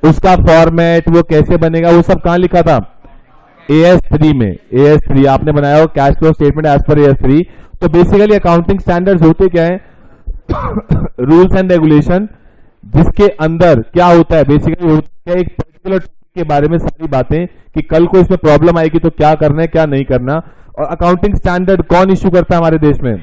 उसका फॉर्मेट वो कैसे बनेगा वो सब कहां लिखा था? AS3 में। AS3 आपने बनाया हो, cash flow statement as per AS3। तो बेसिकली अकाउंटिंग स्टैंडर्ड्स होते क्या है? रूल्स एंड रेगुलेशन, जिसके अंदर क्या होता है? बेसिकली होता है एक पर्टिकुलर टॉपिक के बारे में सारी बातें कि कल को इसमें प्रॉब्लम आएगी तो क्या करना है क्या नहीं करना। और अकाउंटिंग स्टैंडर्ड कौन इश्यू करता है हमारे देश में?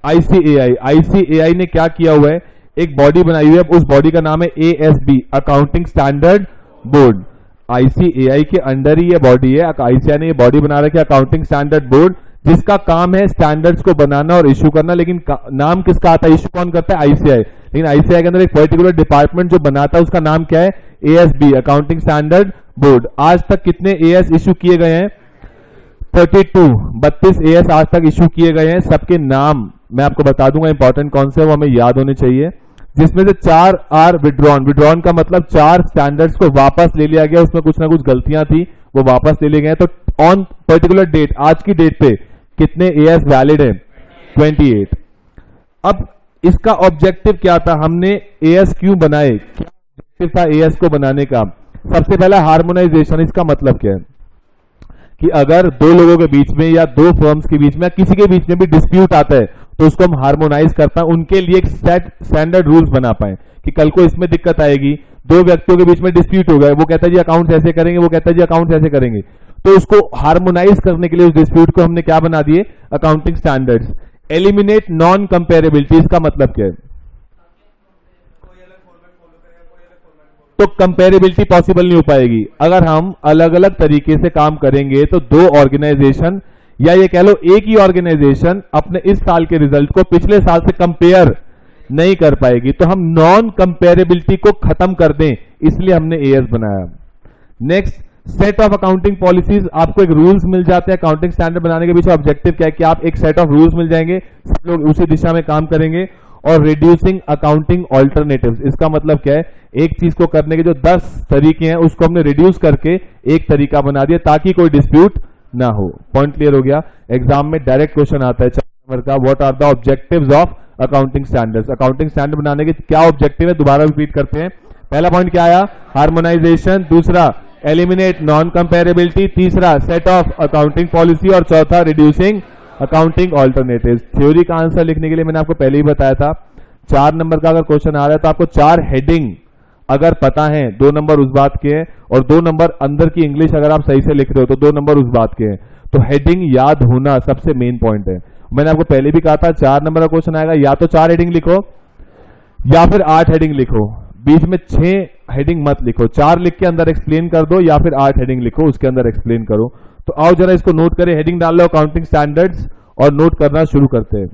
ICAI। ICAI ने क्या किया हुआ है? एक बॉडी बनाई हुई है, उस बॉडी का नाम है ASB, accounting standard board. ICAI के अंडर ही ये बॉडी है। ICAI ने ये बॉडी बना रखी है अकाउंटिंग स्टैंडर्ड बोर्ड, जिसका काम है स्टैंडर्ड्स को बनाना और इश्यू करना। लेकिन नाम किसका आता है? इश्यू कौन करता है? ICAI। लेकिन ICAI के अंदर एक पर्टिकुलर डिपार्टमेंट जो बनाता है उसका नाम क्या है? ASB, accounting standard board. आज तक कितने एएस इशू किए गए हैं? 32 एएस आज तक इशू किए गए हैं। सबके नाम मैं आपको बता दूंगा, इंपॉर्टेंट कौन से, वो हमें याद होने चाहिए। जिसमें से 4 आर विड्रॉन। विड्रॉन का मतलब 4 स्टैंडर्ड्स को वापस ले लिया गया, उसमें कुछ ना कुछ गलतियां थी, वो वापस ले लिए गए। तो ऑन पर्टिकुलर डेट, आज की डेट पे कितने एएस वैलिड है? 28। अब इसका ऑब्जेक्टिव क्या था? हमने एएस क्यों बनाए? क्या ऑब्जेक्टिव था एएस को बनाने का? सबसे पहला हार्मोनाइजेशन। इसका मतलब क्या है कि अगर दो लोगों के बीच में या दो फर्म्स के बीच में या किसी के बीच में भी डिस्प्यूट आता है तो उसको हम हार्मोनाइज कर पाए, उनके लिए एक सेट स्टैंडर्ड रूल्स बना पाए कि कल को इसमें दिक्कत आएगी, दो व्यक्तियों के बीच में डिस्प्यूट हो गया, वो कहता है जी अकाउंट्स ऐसे करेंगे, वो कहता है जी अकाउंट्स ऐसे करेंगे, तो उसको हार्मोनाइज करने के लिए उस डिस्प्यूट को हमने क्या बना दिए? Accounting standards. Eliminate non comparability. इसका मतलब क्या है? तो कंपेरेबिलिटी पॉसिबल नहीं हो पाएगी। अगर हम अलग अलग तरीके से काम करेंगे तो दो ऑर्गेनाइजेशन या ये कह लो एक ही ऑर्गेनाइजेशन अपने इस साल के रिजल्ट को पिछले साल से कंपेयर नहीं कर पाएगी। तो हम नॉन कंपेरेबिलिटी को खत्म कर दें, इसलिए हमने एएस बनाया। Next, set of accounting policies. आपको एक रूल्स मिल जाते हैं अकाउंटिंग स्टैंडर्ड बनाने के पीछे ऑब्जेक्टिव क्या है कि आप एक सेट ऑफ रूल्स मिल जाएंगे, सब लोग उसी दिशा में काम करेंगे। और रिड्यूसिंग अकाउंटिंग ऑल्टरनेटिव्स। इसका मतलब क्या है? एक चीज को करने के जो 10 तरीके हैं उसको हमने रिड्यूस करके एक तरीका बना दिया ताकि कोई डिस्प्यूट ना हो। पॉइंट क्लियर हो गया? एग्जाम में डायरेक्ट क्वेश्चन आता है 4 नंबर का, what are the objectives of accounting standards. Accounting standard बनाने के क्या ऑब्जेक्टिव है? दोबारा रिपीट करते हैं। पहला पॉइंट क्या आया? हार्मोनाइजेशन। दूसरा, एलिमिनेट नॉन कंपेरेबिलिटी। तीसरा, सेट ऑफ अकाउंटिंग पॉलिसी। और चौथा, रिड्यूसिंग अकाउंटिंग ऑल्टरनेटिव्स। थ्योरी का आंसर लिखने के लिए मैंने आपको पहले ही बताया था 4 नंबर का अगर क्वेश्चन आ रहा है तो आपको 4 हेडिंग अगर पता है, 2 नंबर उस बात के हैं, और 2 नंबर अंदर की इंग्लिश अगर आप सही से लिख रहे हो तो 2 नंबर उस बात के हैं। तो हेडिंग याद होना सबसे मेन पॉइंट है। मैंने आपको पहले भी कहा था 4 नंबर का क्वेश्चन आएगा, या तो 4 हेडिंग लिखो या फिर 8 हेडिंग लिखो, बीच में 6 हेडिंग मत लिखो। 4 लिख के अंदर एक्सप्लेन कर दो या फिर 8 हेडिंग लिखो, उसके अंदर एक्सप्लेन करो। तो आओ जरा इसको नोट करें। हेडिंग डाल लो अकाउंटिंग स्टैंडर्ड्स और नोट करना शुरू करते हैं।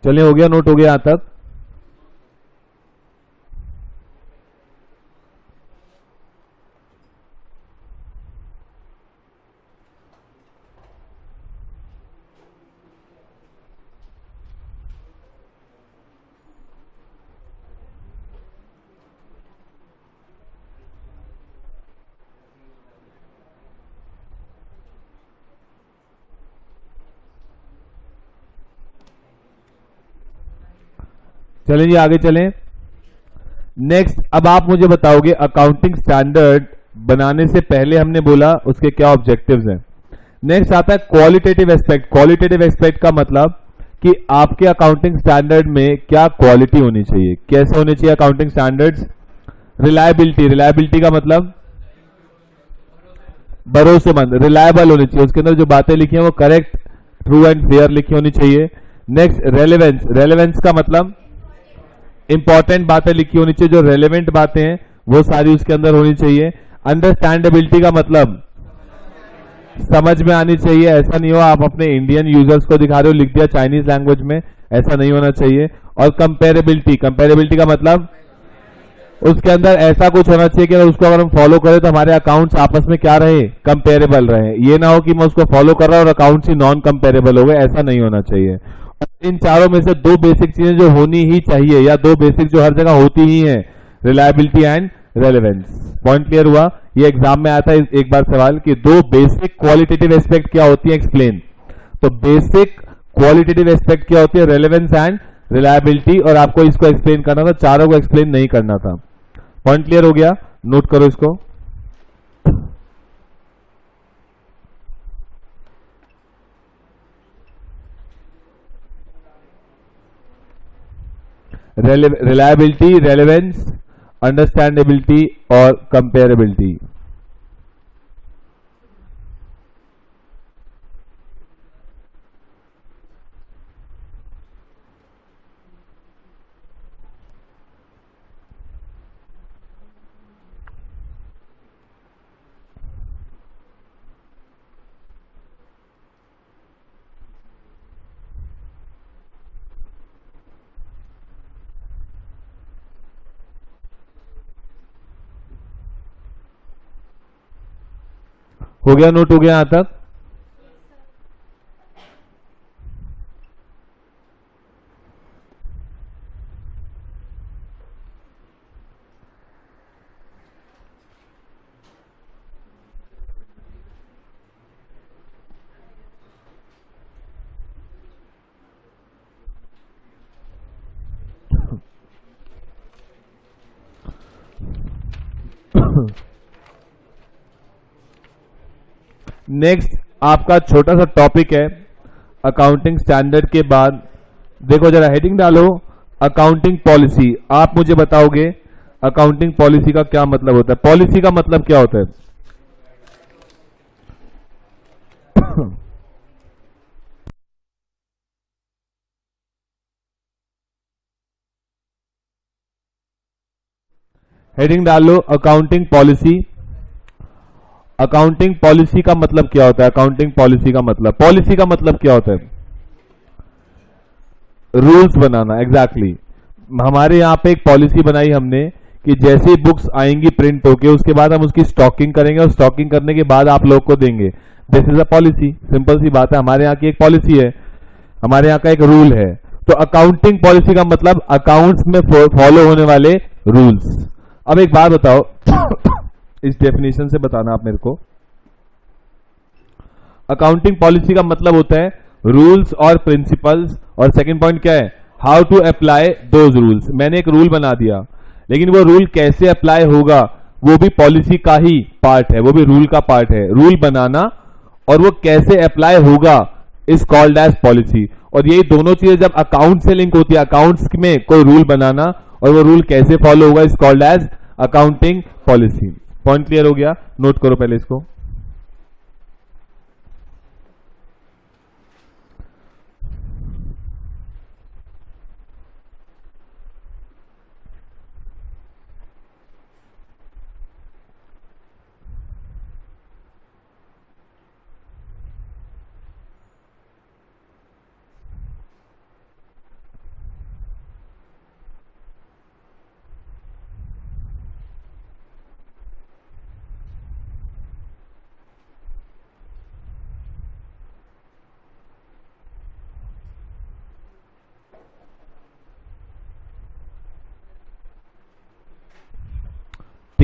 चलिए, हो गया, नोट हो गया यहां तक। चलें जी, आगे चलें। नेक्स्ट, अब आप मुझे बताओगे अकाउंटिंग स्टैंडर्ड बनाने से पहले हमने बोला उसके क्या ऑब्जेक्टिव्स हैं। नेक्स्ट आता है क्वालिटेटिव एस्पेक्ट। क्वालिटेटिव एस्पेक्ट का मतलब कि आपके अकाउंटिंग स्टैंडर्ड में क्या क्वालिटी होनी चाहिए, कैसे होने चाहिए अकाउंटिंग स्टैंडर्ड्स। रिलायबिलिटी, रिलायबिलिटी का मतलब भरोसेमंद, रिलायबल होनी चाहिए, उसके अंदर जो बातें लिखी हैं वो करेक्ट, ट्रू एंड फेयर लिखी होनी चाहिए। नेक्स्ट रेलेवेंस, रेलेवेंस का मतलब इंपॉर्टेंट बातें लिखी होनी चाहिए, जो रेलेवेंट बातें हैं वो सारी उसके अंदर होनी चाहिए। अंडरस्टैंडेबिलिटी का मतलब समझ में आनी चाहिए, ऐसा नहीं हो आप अपने इंडियन यूजर्स को दिखा रहे हो लिख दिया चाइनीज लैंग्वेज में, ऐसा नहीं होना चाहिए। और कंपेरेबिलिटी, कंपेरेबिलिटी का मतलब उसके अंदर ऐसा कुछ होना चाहिए कि उसको अगर हम फॉलो करें तो हमारे अकाउंट्स आपस में क्या रहे, कंपेरेबल रहे। ये ना हो कि मैं उसको फॉलो कर रहा हूं और अकाउंट्स ही नॉन कंपेरेबल हो गए, ऐसा नहीं होना चाहिए। इन चारों में से दो बेसिक चीजें जो होनी ही चाहिए, या दो बेसिक जो हर जगह होती ही है, reliability and relevance. Point clear हुआ। ये एग्जाम में आता है एक बार सवाल कि दो बेसिक क्वालिटेटिव एस्पेक्ट क्या होती है, एक्सप्लेन। तो बेसिक क्वालिटेटिव एस्पेक्ट क्या होती है, रेलेवेंस एंड रिलायबिलिटी, और आपको इसको एक्सप्लेन करना था, चारों को एक्सप्लेन नहीं करना था। पॉइंट क्लियर हो गया, नोट करो इसको। रिलायबिलिटी, रेलेवेंस, अंडरस्टैंडेबिलिटी और कंपेरेबिलिटी। हो गया, नोट हो गया यहां तक। नेक्स्ट आपका छोटा सा टॉपिक है अकाउंटिंग स्टैंडर्ड के बाद। देखो जरा हेडिंग डालो, अकाउंटिंग पॉलिसी। आप मुझे बताओगे अकाउंटिंग पॉलिसी का क्या मतलब होता है। पॉलिसी का मतलब क्या होता है? हेडिंग डाल लो, अकाउंटिंग पॉलिसी। अकाउंटिंग पॉलिसी का मतलब क्या होता है? अकाउंटिंग पॉलिसी का मतलब, पॉलिसी का मतलब क्या होता है? रूल्स बनाना, एग्जैक्टली exactly। हमारे यहां पे एक पॉलिसी बनाई हमने कि जैसे बुक्स आएंगी प्रिंट होके, उसके बाद हम उसकी स्टॉकिंग करेंगे और स्टॉकिंग करने के बाद आप लोग को देंगे। This is a policy, simple सी बात है, हमारे यहाँ की एक पॉलिसी है, हमारे यहाँ का एक रूल है। तो अकाउंटिंग पॉलिसी का मतलब अकाउंट्स में फॉलो होने वाले रूल्स। अब एक बात बताओ इस डेफिनेशन से बताना आप मेरे को। अकाउंटिंग पॉलिसी का मतलब होता है रूल्स और प्रिंसिपल्स, और सेकंड पॉइंट क्या है, how to apply those rules. मैंने एक रूल बना दिया, लेकिन वो रूल कैसे अप्लाई होगा वो भी पॉलिसी का ही पार्ट है, वो भी रूल का पार्ट है। रूल बनाना और वो कैसे अप्लाई होगा इज कॉल्ड एज पॉलिसी। और यही दोनों चीजें जब अकाउंट से लिंक होती है, अकाउंट्स में कोई रूल बनाना और वो रूल कैसे फॉलो होगा is called as accounting policy. Point clear हो गया, नोट करो पहले इसको।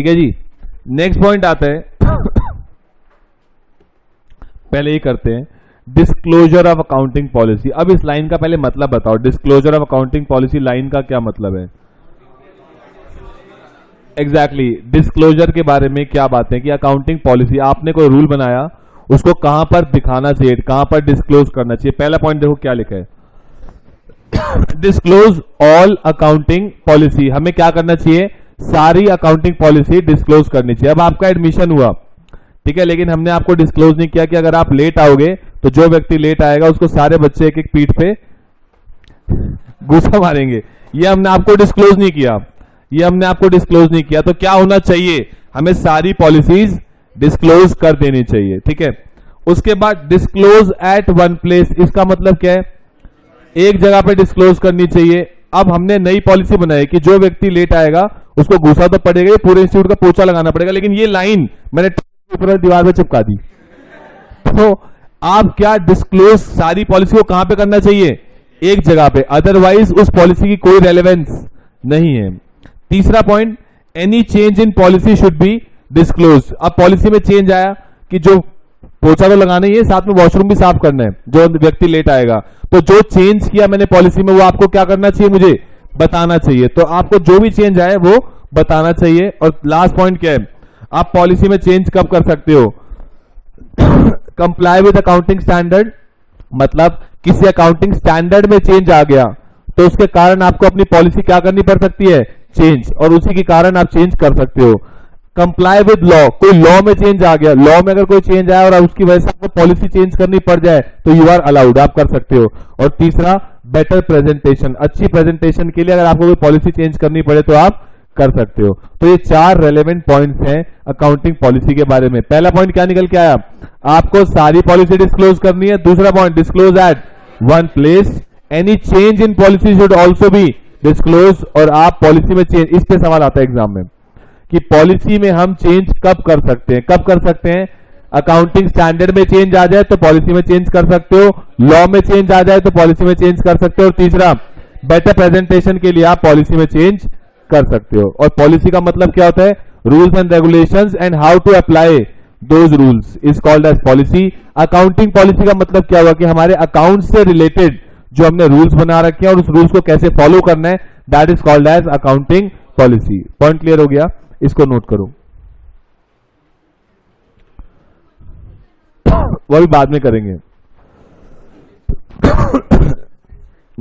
ठीक है जी। नेक्स्ट पॉइंट आता है पहले ये करते हैं, डिस्क्लोजर ऑफ अकाउंटिंग पॉलिसी। अब इस लाइन का पहले मतलब बताओ, disclosure of accounting policy line का क्या मतलब है? एग्जैक्टली डिस्क्लोजर के बारे में क्या बात है कि अकाउंटिंग पॉलिसी, आपने कोई रूल बनाया, उसको कहां पर दिखाना चाहिए, कहां पर डिस्क्लोज करना चाहिए। पहला पॉइंट देखो क्या लिखा है, डिस्क्लोज ऑल अकाउंटिंग पॉलिसी। हमें क्या करना चाहिए? सारी अकाउंटिंग पॉलिसी डिस्क्लोज करनी चाहिए। अब आपका एडमिशन हुआ, ठीक है, लेकिन हमने आपको डिस्क्लोज नहीं किया कि अगर आप लेट आओगे तो जो व्यक्ति लेट आएगा उसको सारे बच्चे एक एक पीठ पे घूसा मारेंगे। ये हमने आपको डिस्क्लोज नहीं किया, ये हमने आपको डिस्क्लोज नहीं किया। तो क्या होना चाहिए? हमें सारी पॉलिसीज डिस्क्लोज कर देनी चाहिए, ठीक है। उसके बाद डिस्क्लोज एट वन प्लेस, इसका मतलब क्या है? एक जगह पे डिस्क्लोज करनी चाहिए। अब हमने नई पॉलिसी बनाई कि जो व्यक्ति लेट आएगा उसको घूसा तो पड़ेगा, पूरे इंस्टीट्यूट का पोछा लगाना पड़ेगा, लेकिन ये लाइन मैंने दीवार पे चिपका दी। तो आप क्या डिस्क्लोज सारी पॉलिसी को कहां पे करना चाहिए? एक जगह पे, अदरवाइज उस पॉलिसी की कोई रेलेवेंस नहीं है। तीसरा point, any change in policy should be disclose. अब पॉलिसी में चेंज आया कि जो पोछा तो लगाना ही है, साथ में वॉशरूम भी साफ करना है जो व्यक्ति लेट आएगा, तो जो चेंज किया मैंने पॉलिसी में वो आपको क्या करना चाहिए? मुझे बताना चाहिए। तो आपको जो भी चेंज आए वो बताना चाहिए। और लास्ट पॉइंट क्या है? आप पॉलिसी में चेंज कब कर सकते हो? कंप्लाई विद अकाउंटिंग स्टैंडर्ड, मतलब किसी अकाउंटिंग स्टैंडर्ड में चेंज आ गया तो उसके कारण आपको अपनी पॉलिसी क्या करनी पड़ सकती है? चेंज, और उसी के कारण आप चेंज कर सकते हो। कंप्लाई विद लॉ, कोई लॉ में चेंज आ गया, लॉ में अगर कोई चेंज आया और उसकी वजह से आपको पॉलिसी चेंज करनी पड़ जाए तो यू आर अलाउड, आप कर सकते हो। और तीसरा, बेटर प्रेजेंटेशन, अच्छी प्रेजेंटेशन के लिए अगर आपको कोई पॉलिसी चेंज करनी पड़े तो आप कर सकते हो। तो ये 4 रेलेवेंट पॉइंट्स हैं अकाउंटिंग पॉलिसी के बारे में। पहला पॉइंट क्या निकल के आया? आपको सारी पॉलिसी डिस्क्लोज करनी है। दूसरा point, disclose at one place, any change in policy should also be disclose. और आप पॉलिसी में चेंज, इस पे सवाल आता है एग्जाम में कि पॉलिसी में हम चेंज कब कर सकते हैं? कब कर सकते हैं? अकाउंटिंग स्टैंडर्ड में चेंज आ जाए तो पॉलिसी में चेंज कर सकते हो, लॉ में चेंज आ जाए तो पॉलिसी में चेंज कर सकते हो, और तीसरा, बेटर प्रेजेंटेशन के लिए आप पॉलिसी में चेंज कर सकते हो। और पॉलिसी का मतलब क्या होता है? Rules and regulations and how to apply those rules is called as policy. Accounting policy का मतलब क्या हुआ कि हमारे अकाउंट से रिलेटेड जो हमने रूल्स बना रखे हैं और उस रूल्स को कैसे फॉलो करना है, that is called as accounting policy. Point clear हो गया? इसको नोट करो, वो भी बाद में करेंगे।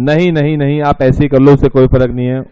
नहीं नहीं नहीं, आप ऐसे ही कर लो, उससे कोई फर्क नहीं है।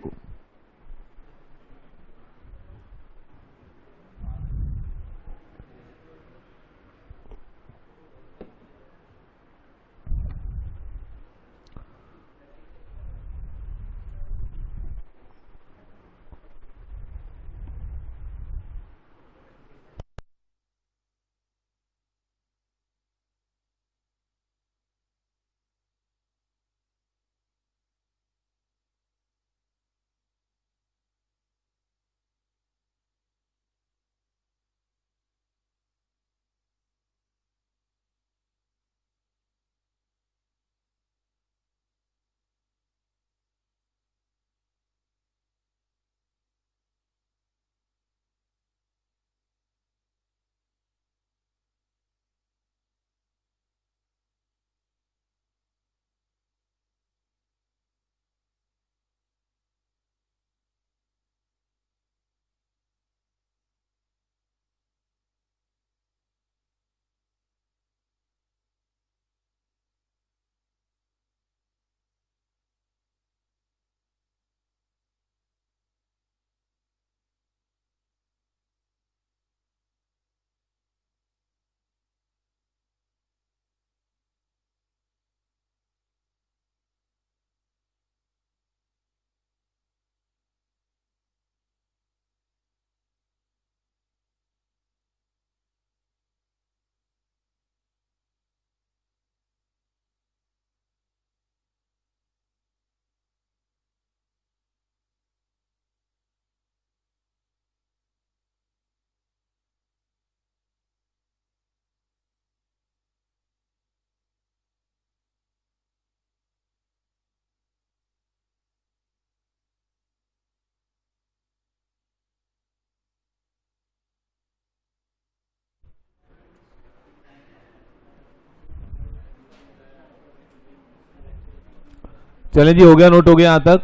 चलें जी, हो गया, नोट हो गया यहां तक।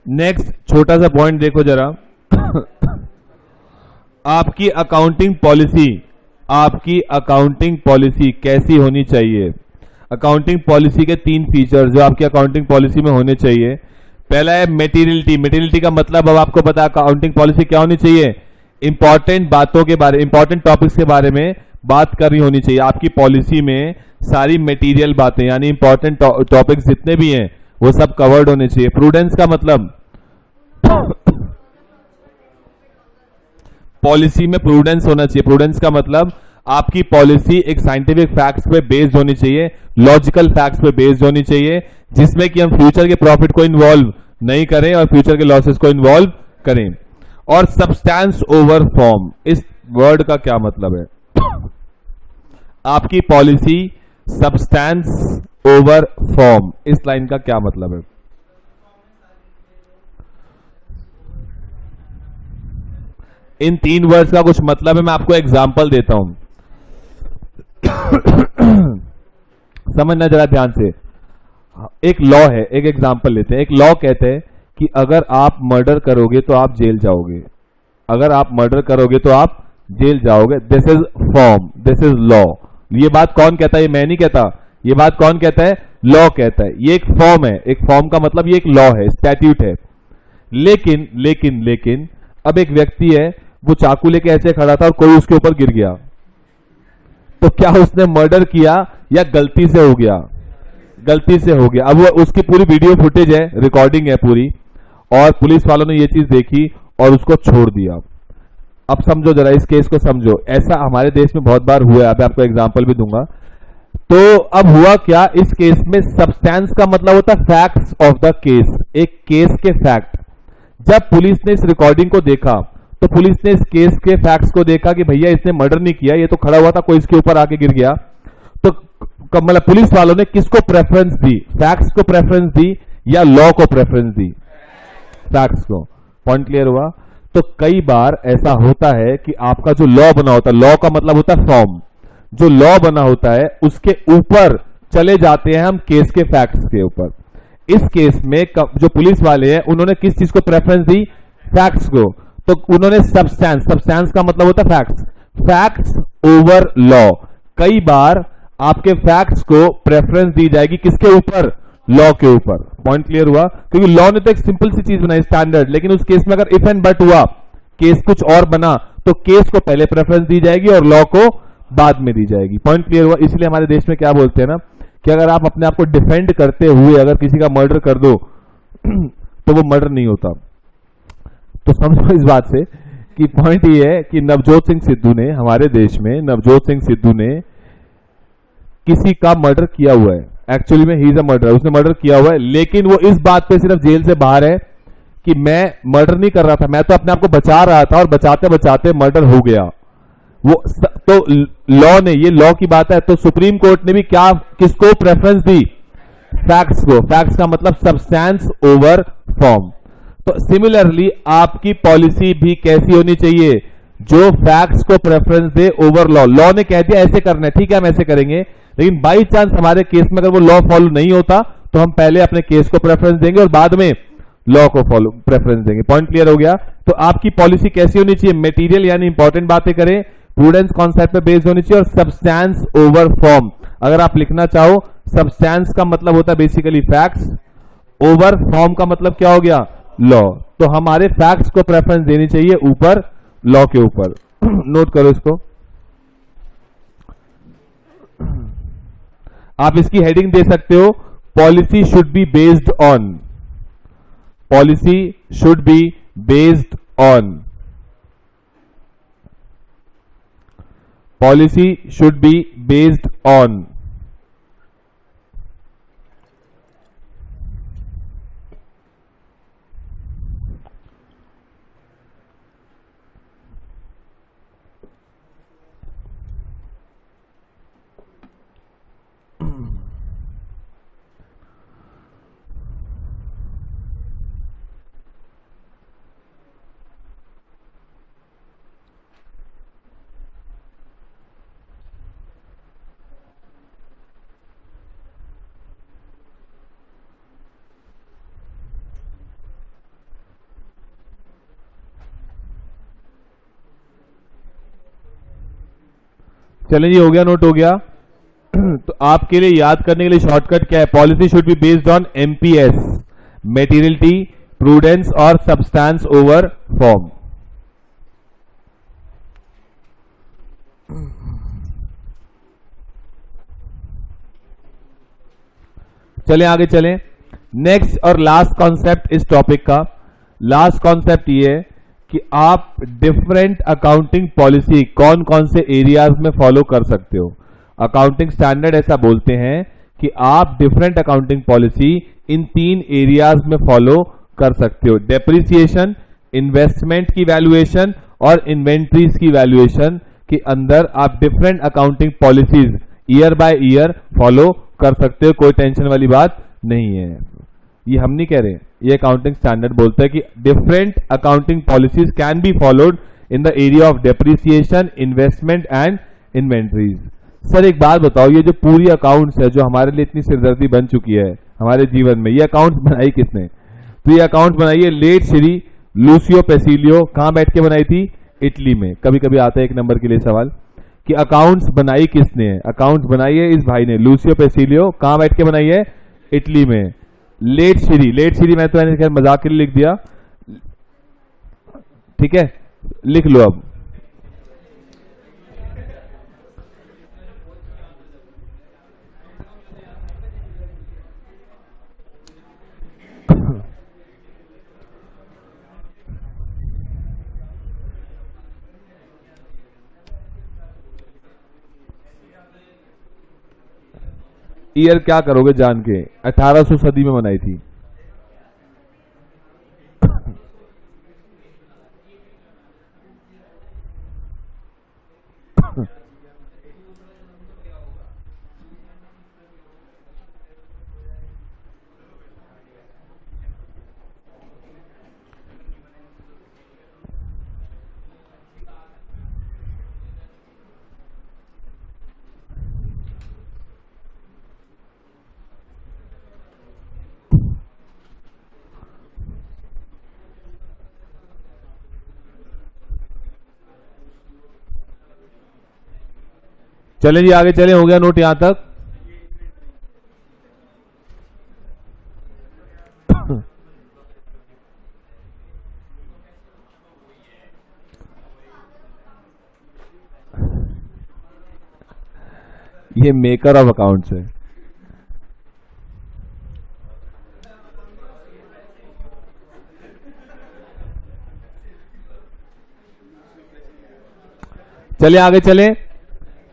नेक्स्ट छोटा सा पॉइंट देखो जरा। आपकी अकाउंटिंग पॉलिसी, आपकी अकाउंटिंग पॉलिसी कैसी होनी चाहिए? अकाउंटिंग पॉलिसी के 3 फीचर्स जो आपकी अकाउंटिंग पॉलिसी में होने चाहिए। पहला है मेटीरियलिटी। मेटीरियलिटी का मतलब अब आपको पता है अकाउंटिंग पॉलिसी क्या होनी चाहिए? इंपॉर्टेंट बातों के बारे, इंपॉर्टेंट टॉपिक्स के बारे में बात करनी होनी चाहिए। आपकी पॉलिसी में सारी मटेरियल बातें यानी इंपॉर्टेंट टॉपिक्स जितने भी हैं वो सब कवर्ड होने चाहिए। प्रूडेंस का मतलब पॉलिसी में प्रूडेंस होना चाहिए। प्रूडेंस का मतलब आपकी पॉलिसी एक साइंटिफिक फैक्ट्स पे बेस्ड होनी चाहिए, लॉजिकल फैक्ट्स पे बेस्ड होनी चाहिए, जिसमें कि हम फ्यूचर के प्रॉफिट को इन्वॉल्व नहीं करें और फ्यूचर के लॉसेस को इन्वॉल्व करें। और सब्सटेंस ओवर फॉर्म, इस वर्ड का क्या मतलब है? आपकी पॉलिसी सब्सटेंस ओवर फॉर्म, इस लाइन का क्या मतलब है? इन 3 वर्ड्स का कुछ मतलब है, मैं आपको एग्जांपल देता हूं। समझना जरा ध्यान से। एक लॉ है, एक एग्जांपल लेते हैं। एक लॉ कहते हैं कि अगर आप मर्डर करोगे तो आप जेल जाओगे। अगर आप मर्डर करोगे तो आप जेल जाओगे। This is form, this is law. ये बात कौन कहता है? ये मैं नहीं कहता, ये बात कौन कहता है? लॉ कहता है। ये एक फॉर्म है। एक फॉर्म का मतलब ये एक लॉ है, स्टैट्यूट है। लेकिन लेकिन लेकिन अब एक व्यक्ति है, वो चाकू लेके ऐसे खड़ा था और कोई उसके ऊपर गिर गया, तो क्या उसने मर्डर किया या गलती से हो गया? गलती से हो गया। अब वो उसकी पूरी वीडियो फुटेज है, रिकॉर्डिंग है पूरी, और पुलिस वालों ने ये चीज देखी और उसको छोड़ दिया। अब समझो जरा, इस केस को समझो। ऐसा हमारे देश में बहुत बार हुआ है, अब आपको एग्जांपल भी दूंगा। तो अब हुआ क्या इस केस में? सब्सटेंस का मतलब होता है फैक्ट्स ऑफ द केस, एक केस के फैक्ट। जब पुलिस ने इस रिकॉर्डिंग को देखा तो पुलिस ने इस केस के फैक्ट्स को देखा कि भैया इसने मर्डर नहीं किया, ये तो खड़ा हुआ था, कोई इसके ऊपर आके गिर गया। तो मतलब पुलिस वालों ने किसको प्रेफरेंस दी? फैक्ट्स को प्रेफरेंस दी या लॉ को प्रेफरेंस दी? फैक्ट्स को। पॉइंट क्लियर हुआ? तो कई बार ऐसा होता है कि आपका जो लॉ बना होता है, लॉ का मतलब होता है फॉर्म, जो लॉ बना होता है उसके ऊपर चले जाते हैं हम केस के फैक्ट्स के ऊपर। इस केस में जो पुलिस वाले हैं उन्होंने किस चीज को प्रेफरेंस दी? फैक्ट्स को। तो उन्होंने सब्सटेंस, सब्सटेंस का मतलब होता है फैक्ट्स, फैक्ट्स ओवर लॉ। कई बार आपके फैक्ट्स को प्रेफरेंस दी जाएगी किसके ऊपर? लॉ के ऊपर। पॉइंट क्लियर हुआ? क्योंकि लॉ ने तो एक सिंपल सी चीज बनाई, स्टैंडर्ड, लेकिन उस केस में अगर इफ एंड बट हुआ, केस कुछ और बना, तो केस को पहले प्रेफरेंस दी जाएगी और लॉ को बाद में दी जाएगी। पॉइंट क्लियर हुआ? इसलिए हमारे देश में क्या बोलते हैं ना कि अगर आप अपने आप को डिफेंड करते हुए अगर किसी का मर्डर कर दो तो वो मर्डर नहीं होता। तो समझो इस बात से कि पॉइंट ये है कि नवजोत सिंह सिद्धू ने, हमारे देश में नवजोत सिंह सिद्धू ने किसी का मर्डर किया हुआ है। एक्चुअली में ही इज अ मर्डर, उसने मर्डर किया हुआ है, लेकिन वो इस बात पे सिर्फ जेल से बाहर है कि मैं मर्डर नहीं कर रहा था, मैं तो अपने आप को बचा रहा था और बचाते बचाते मर्डर हो गया। वो तो लॉ ने, ये लॉ की बात है, तो सुप्रीम कोर्ट ने भी क्या, किसको प्रेफरेंस दी? फैक्ट्स को। फैक्ट्स का मतलब सब्सटेंस ओवर फॉर्म। तो सिमिलरली आपकी पॉलिसी भी कैसी होनी चाहिए? जो फैक्ट्स को प्रेफरेंस दे ओवर लॉ। लॉ ने कह दिया ऐसे करना है, ठीक है हम ऐसे करेंगे, लेकिन बाई चांस हमारे केस में अगर वो लॉ फॉलो नहीं होता तो हम पहले अपने केस को प्रेफरेंस देंगे और बाद में लॉ को फॉलो प्रेफरेंस देंगे। पॉइंट क्लियर हो गया? तो आपकी पॉलिसी कैसी होनी चाहिए? मटेरियल यानी इंपॉर्टेंट बातें करें, प्रूडेंस कॉन्सेप्ट पे बेस्ड होनी चाहिए, और सब्सटेंस ओवर फॉर्म। अगर आप लिखना चाहो, सब्सटेंस का मतलब होता है बेसिकली फैक्ट्स, ओवर फॉर्म का मतलब क्या हो गया? लॉ। तो हमारे फैक्ट्स को प्रेफरेंस देनी चाहिए ऊपर लॉ के ऊपर। नोट करो इसको। आप इसकी हेडिंग दे सकते हो, policy should be based on, policy should be based on, policy should be based on. चलें जी, हो गया, नोट हो गया। तो आपके लिए याद करने के लिए शॉर्टकट क्या है? Policy should be based on MPS, materiality, prudence और सब्सटेंस ओवर फॉर्म। चलें आगे चलें। नेक्स्ट और लास्ट कॉन्सेप्ट इस टॉपिक का, लास्ट कॉन्सेप्ट ये है कि आप डिफरेंट अकाउंटिंग पॉलिसी कौन कौन से एरियाज में फॉलो कर सकते हो। अकाउंटिंग स्टैंडर्ड ऐसा बोलते हैं कि आप different accounting policy in 3 areas में फॉलो कर सकते हो। डेप्रिसिएशन, इन्वेस्टमेंट की वैल्यूएशन और इन्वेंट्रीज की वैल्यूएशन के अंदर आप different accounting policies year by year follow कर सकते हो। कोई टेंशन वाली बात नहीं है, ये हम नहीं कह रहे, ये अकाउंटिंग स्टैंडर्ड बोलता है कि different accounting policies can be followed in the area of depreciation, investment and inventories. Sir एक बात बताओ, ये जो पूरी अकाउंट्स है जो हमारे लिए इतनी सिरदर्दी बन चुकी है हमारे जीवन में, ये अकाउंट्स बनाई किसने? तो ये अकाउंट्स बनाई है लेट श्री लूसियो पेसिलियो। कहां बैठ के बनाई थी? इटली में। कभी कभी आता है एक नंबर के लिए सवाल कि अकाउंट्स बनाई किसने है? अकाउंट्स बनाई है इस भाई ने, लूसियो पेसिलियो। कहां बैठ के बनाई है? इटली में। लेट श्री, लेट श्री मैं तो मैंने मजाक के लिए लिख दिया, ठीक है, लिख लो अब। ईयर क्या करोगे जान के? 1800 सदी में बनाई थी। चले जी आगे चले, हो गया नोट यहां तक? ये मेकर ऑफ अकाउंट्स है। चलिए आगे चले।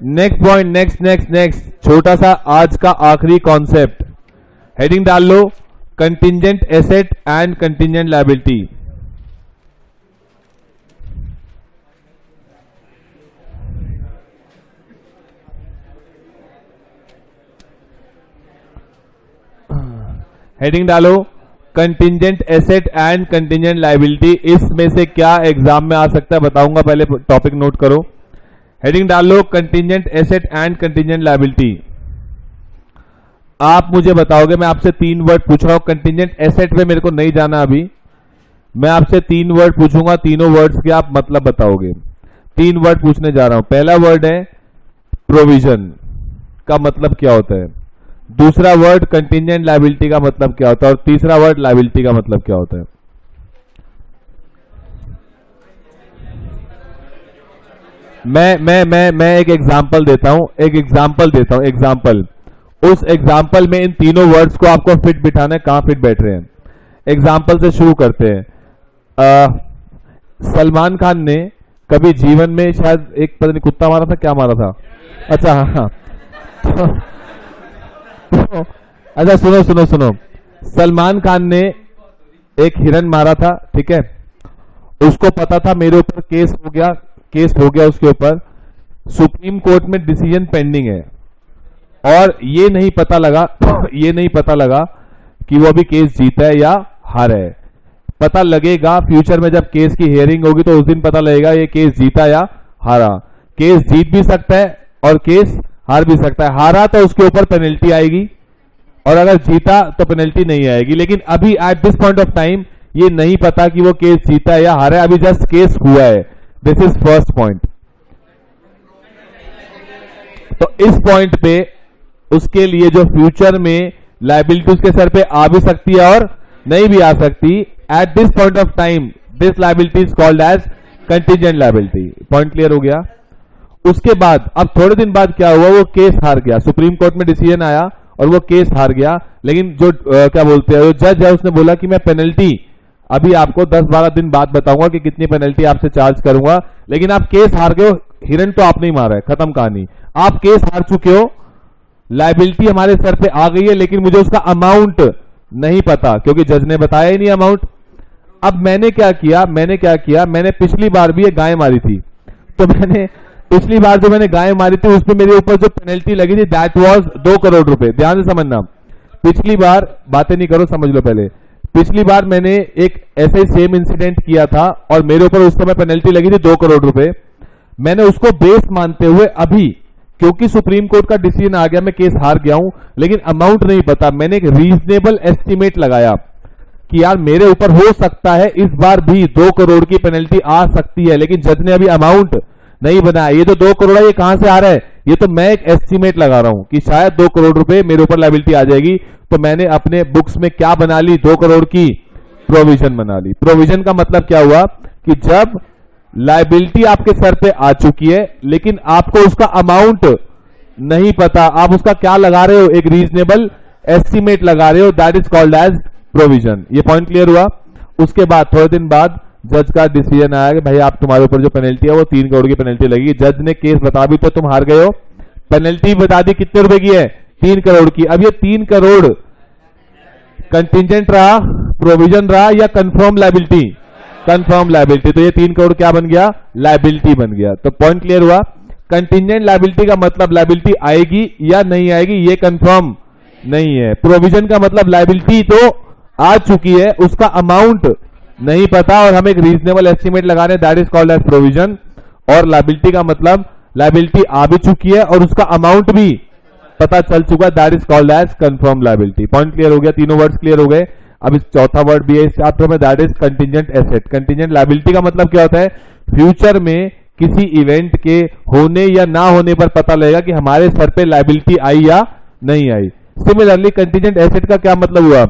Next point, next next next, छोटा सा आज का आखिरी कॉन्सेप्ट। हेडिंग डाल लो, contingent asset and contingent liability. Heading डालो, contingent asset and contingent liability. इसमें से क्या एग्जाम में आ सकता है बताऊंगा, पहले टॉपिक नोट करो। हेडिंग डाल लो, contingent asset and contingent liability. आप मुझे बताओगे, मैं आपसे 3 वर्ड पूछ रहा हूं। कंटिंजेंट एसेट में मेरे को नहीं जाना अभी, मैं आपसे 3 वर्ड पूछूंगा, तीनों वर्ड्स के आप मतलब बताओगे। 3 वर्ड पूछने जा रहा हूं। पहला वर्ड है प्रोविजन, का मतलब क्या होता है। दूसरा वर्ड कंटिंजेंट लायबिलिटी का मतलब क्या होता है, और तीसरा वर्ड लायबिलिटी का मतलब क्या होता है। मैं एक एग्जांपल देता हूं, एग्जांपल। उस एग्जांपल में इन तीनों वर्ड्स को आपको फिट बिठाना है। कहां फिट बैठ रहे हैं? एग्जांपल से शुरू करते हैं। सलमान खान ने कभी जीवन में शायद एक पता नहीं कुत्ता मारा था, क्या मारा था? अच्छा हाँ, अच्छा सुनो, सलमान खान ने एक हिरन मारा था, ठीक है। उसको पता था मेरे ऊपर केस हो गया उसके ऊपर, सुप्रीम कोर्ट में डिसीजन पेंडिंग है, और ये नहीं पता लगा कि वो अभी केस जीता है या हारा है। पता लगेगा फ्यूचर में, जब केस की हियरिंग होगी तो उस दिन पता लगेगा ये केस जीता या हारा। केस जीत भी सकता है और केस हार भी सकता है। हारा तो उसके ऊपर पेनल्टी आएगी, और अगर जीता तो पेनल्टी नहीं आएगी। लेकिन अभी eight this point of time ये नहीं पता कि वो केस जीता है या हारा है, अभी जस्ट केस हुआ है। This is first point. इस पॉइंट पे उसके लिए जो फ्यूचर में लायबिलिटी उसके सर पे आ भी सकती है और नहीं भी आ सकती, at this point of time this liability is called as contingent liability. Point clear हो गया। उसके बाद अब थोड़े दिन बाद क्या हुआ, वो केस हार गया, सुप्रीम कोर्ट में डिसीजन आया और वो केस हार गया। लेकिन जो क्या बोलते हैं, जो जज है उसने बोला कि मैं पेनल्टी अभी आपको 10-12 दिन बाद बताऊंगा कि कितनी पेनल्टी आपसे चार्ज करूंगा, लेकिन आप केस हार गए हो, हिरन तो आप नहीं मारा है, खत्म कहानी, आप केस हार चुके हो, लायबिलिटी हमारे सर पे आ गई है, लेकिन मुझे उसका अमाउंट नहीं पता क्योंकि जज ने बताया ही नहीं अमाउंट। अब मैंने क्या किया, मैंने पिछली बार भी एक गाय मारी थी, तो मैंने पिछली बार जो मैंने गाय मारी थी उसमें मेरे ऊपर जो पेनल्टी लगी थी दैट वाज 2 करोड़ रुपए। ध्यान से समझना, पिछली बार बातें नहीं करो, समझ लो पहले। पिछली बार मैंने एक ऐसे ही सेम इंसिडेंट किया था और मेरे ऊपर उस समय पेनल्टी लगी थी 2 करोड़ रुपए। मैंने उसको बेस मानते हुए अभी, क्योंकि सुप्रीम कोर्ट का डिसीजन आ गया, मैं केस हार गया हूं, लेकिन अमाउंट नहीं पता, मैंने एक रीजनेबल एस्टिमेट लगाया कि यार मेरे ऊपर हो सकता है इस बार भी 2 करोड़ की पेनल्टी आ सकती है, लेकिन जज ने अभी अमाउंट नहीं बनाया। ये जो 2 करोड़ है ये कहां से आ रहा है, ये तो मैं एक एस्टिमेट लगा रहा हूं कि शायद 2 करोड़ रुपए मेरे ऊपर लायबिलिटी आ जाएगी। तो मैंने अपने बुक्स में क्या बना ली, 2 करोड़ की प्रोविजन बना ली। प्रोविजन का मतलब क्या हुआ कि जब लायबिलिटी आपके सर पे आ चुकी है लेकिन आपको उसका अमाउंट नहीं पता, आप उसका क्या लगा रहे हो, एक रीजनेबल एस्टिमेट लगा रहे हो, that is called as provision. ये पॉइंट क्लियर हुआ। उसके बाद थोड़े दिन बाद जज का डिसीजन आया कि भाई आप, तुम्हारे ऊपर जो पेनल्टी है वो 3 करोड़ की पेनल्टी लगेगी। जज ने केस बता भी तो तुम हार गए हो, पेनल्टी बता दी कितने रुपए की है, 3 करोड़ की। अब ये 3 करोड़ कंटिजेंट रहा, प्रोविजन रहा या कंफर्म लायबिलिटी, कंफर्म लायबिलिटी, तो ये 3 करोड़ क्या बन गया, लायबिलिटी बन गया। तो पॉइंट क्लियर हुआ। कंटिजेंट लायबिलिटी का मतलब लायबिलिटी आएगी या नहीं आएगी ये कंफर्म नहीं है। प्रोविजन का मतलब लायबिलिटी तो आ चुकी है, उसका अमाउंट नहीं पता और हम एक रीजनेबल एस्टिमेट लगा रहे हैं, that is called as provision. और लायबिलिटी का मतलब लायबिलिटी आ भी चुकी है और उसका अमाउंट भी पता चल चुका है, that is called as confirm liability. Point clear हो गया, तीनों वर्ड्स क्लियर हो गए। अब इस चौथा वर्ड भी है इस चैप्टर में, that is contingent asset. Contingent liability का मतलब क्या होता है, फ्यूचर में किसी इवेंट के होने या ना होने पर पता लगेगा कि हमारे सर पे लायबिलिटी आई या नहीं आई। सिमिलरली कंटिजेंट एसेट का क्या मतलब हुआ,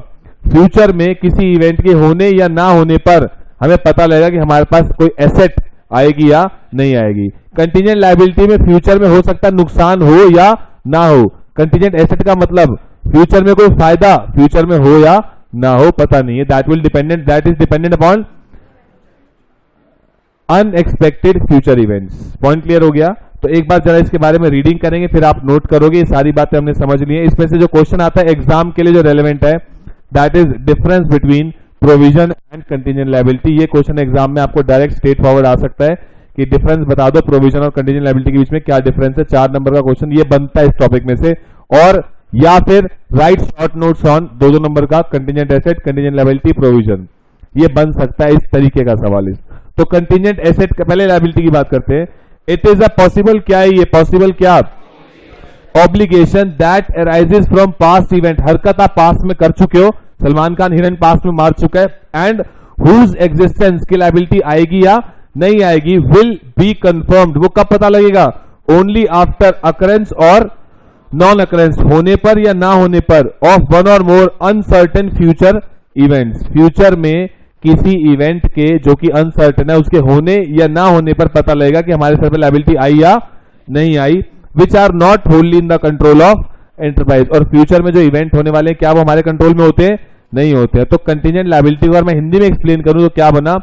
फ्यूचर में किसी इवेंट के होने या ना होने पर हमें पता लगेगा कि हमारे पास कोई एसेट आएगी या नहीं आएगी। कंटिजेंट लायबिलिटी में फ्यूचर में हो सकता है नुकसान हो या ना हो। कंटिजेंट एसेट का मतलब फ्यूचर में कोई फायदा फ्यूचर में हो या ना हो पता नहीं है, that is dependent upon unexpected future events. Point clear हो गया। तो एक बार जरा इसके बारे में रीडिंग करेंगे फिर आप नोट करोगे, ये सारी बातें हमने समझ ली है। इसमें से जो क्वेश्चन आता है एग्जाम के लिए जो रेलेवेंट है, that is difference between provision and contingent liability. ये क्वेश्चन एग्जाम में आपको डायरेक्ट स्ट्रेट फॉरवर्ड आ सकता है कि डिफरेंस बता दो प्रोविजन और कंटिजेंट लायबिलिटी के बीच में क्या डिफरेंस है। 4 नंबर का क्वेश्चन ये बनता है इस टॉपिक में से। और या फिर write short notes on 2-2 number का contingent asset, contingent liability, provision, ये बन सकता है इस तरीके का सवाल। तो कंटिजेंट एसेट पहले लायबिलिटी की बात करते हैं। इट इज अ पॉसिबल, क्या है ये पॉसिबल, क्या obligation that arises from past event, हरकत आप पास्ट में कर चुके हो, सलमान खान हिरन पास्ट में मार चुका है, एंड हुज एग्जिस्टेंस की लायबिलिटी आएगी या नहीं आएगी, विल बी कंफर्म्ड, वो कब पता लगेगा, ओनली आफ्टर अकरेंस और नॉन अकरेंस, होने पर या ना होने पर, ऑफ वन और मोर अनसर्टेन फ्यूचर इवेंट्स, फ्यूचर में किसी इवेंट के जो कि अनसर्टेन है उसके होने या ना होने पर पता लगेगा कि हमारे सर पे लायबिलिटी आई या नहीं आई, विच आर नॉट होल्डली in the control of enterprise, और फ्यूचर में जो इवेंट होने वाले हैं क्या वो हमारे कंट्रोल में होते हैं, नहीं होते हैं। तो कंटिजेंट लायबिलिटी अगर मैं हिंदी में एक्सप्लेन करूं तो क्या बना,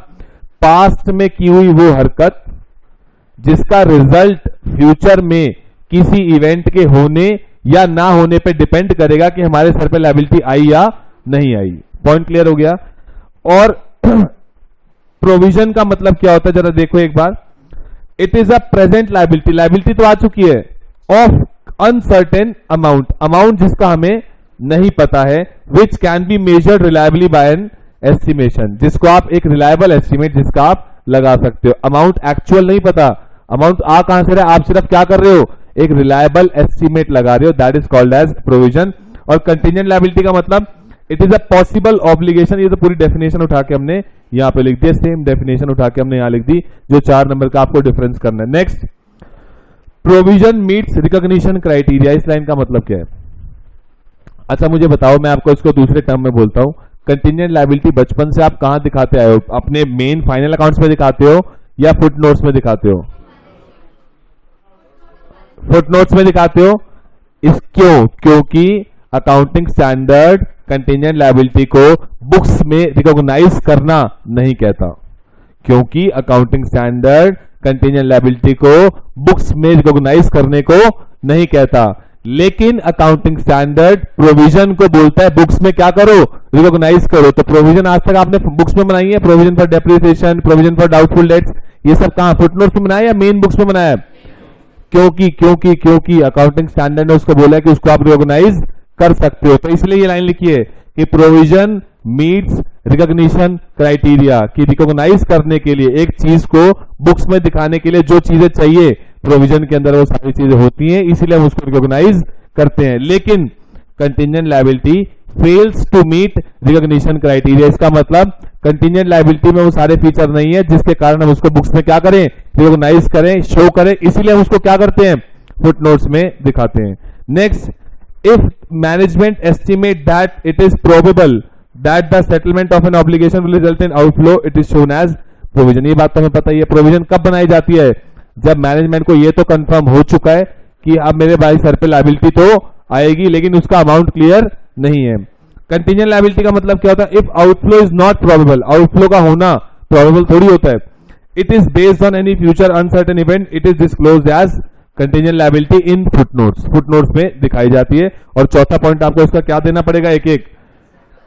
पास्ट में की हुई वो हरकत जिसका रिजल्ट फ्यूचर में किसी इवेंट के होने या ना होने पे डिपेंड करेगा कि हमारे सर पे लायबिलिटी आई या नहीं आई। पॉइंट क्लियर हो गया। और प्रोविजन का मतलब क्या होता है जरा देखो एक बार, it is a present liability, liability तो आ चुकी है, ऑफ अनसर्टेन अमाउंट, अमाउंट जिसका हमें नहीं पता है, which can be measured reliably by an estimation, जिसको आप एक रिलायबल एस्टिमेट जिसका आप लगा सकते हो। अमाउंट एक्चुअल नहीं पता, अमाउंट आ कहां से रहा, आप सिर्फ क्या कर रहे हो, एक रिलायबल एस्टिमेट लगा रहे हो, that is called as provision. और कंटिजेंट लायबिलिटी का मतलब it is a possible obligation, ये तो पूरी डेफिनेशन उठा के हमने यहां पे लिख दिया, सेम डेफिनेशन उठा के हमने यहां लिख दी, जो 4 नंबर का आपको डिफरेंस करना है। Next, provision meets recognition criteria, इस लाइन का मतलब क्या है? अच्छा मुझे बताओ, मैं आपको इसको दूसरे टर्म में बोलता हूं। कंटिजेंट लायबिलिटी बचपन से आप कहां दिखाते आए हो? अपने मेन फाइनल अकाउंट्स में दिखाते हो या फुटनोट्स में दिखाते हो? फुटनोट्स में दिखाते हो। इस क्योंकि अकाउंटिंग स्टैंडर्ड कंटिजेंट लायबिलिटी को बुक्स में रिकॉग्नाइज करना नहीं कहता। क्योंकि अकाउंटिंग स्टैंडर्ड कंटिजेंट लायबिलिटी को बुक्स में रिकॉग्नाइज करने को नहीं कहता, लेकिन अकाउंटिंग स्टैंडर्ड प्रोविजन को बोलता है बुक्स में क्या करो, रिकॉग्नाइज करो। तो प्रोविजन आज तक आपने बुक्स में बनाई है? Provision for depreciation, provision for doubtful debts, ये सब कहां, फुटनोट्स में बनाया या मेन बुक्स में बनाया? क्योंकि अकाउंटिंग स्टैंडर्ड ने उसको बोला है कि उसको आप रिकॉग्नाइज कर सकते हो। तो इसलिए ये लाइन लिखी है कि प्रोविजन मीट्स रिकॉग्निशन क्राइटेरिया, कि रिकॉग्नाइज करने के लिए एक चीज को बुक्स में दिखाने के लिए जो चीजें चाहिए प्रोविजन के अंदर वो सारी चीजें होती हैं, इसीलिए हम उसको रिकॉग्नाइज करते हैं। लेकिन contingent liability fails to meet recognition criteria, इसका मतलब कंटिजेंट लायबिलिटी में वो सारे फीचर नहीं है जिसके कारण हम उसको बुक्स में क्या करें, रिकॉग्नाइज करें, शो करें, इसीलिए हम उसको क्या करते हैं, फुटनोट्स में दिखाते हैं। Next, if management estimate that it is probable that the settlement of an obligation will result in outflow, it is shown as provision। ये बात तो हमें पता ही है। प्रोविजन कब बनाई जाती है? जब मैनेजमेंट को ये तो कंफर्म हो चुका है कि अब मेरे भाई सर पे लायबिलिटी तो आएगी, लेकिन उसका अमाउंट क्लियर नहीं है। कंटिजेंट लायबिलिटी का मतलब क्या होता है? If outflow is not probable, outflow का होना प्रोबेबल थोड़ी होता है। It is based on any future uncertain event, it is disclosed as contingent liability in footnotes, footnotes में दिखाई जाती है। और चौथा पॉइंट आपको इसका क्या देना पड़ेगा, एक एक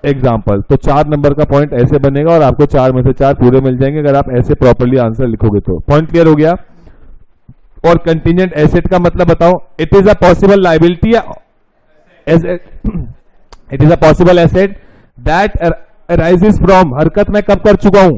एग्जाम्पल। तो 4 नंबर का पॉइंट ऐसे बनेगा और आपको 4 में से 4 पूरे मिल जाएंगे अगर आप ऐसे प्रॉपर्ली आंसर लिखोगे तो। पॉइंट क्लियर हो गया? और कंटिजेंट एसेट का मतलब बताओ, it is a possible liability या it is a possible asset that arises from, हरकत मैं कब कर चुका हूं,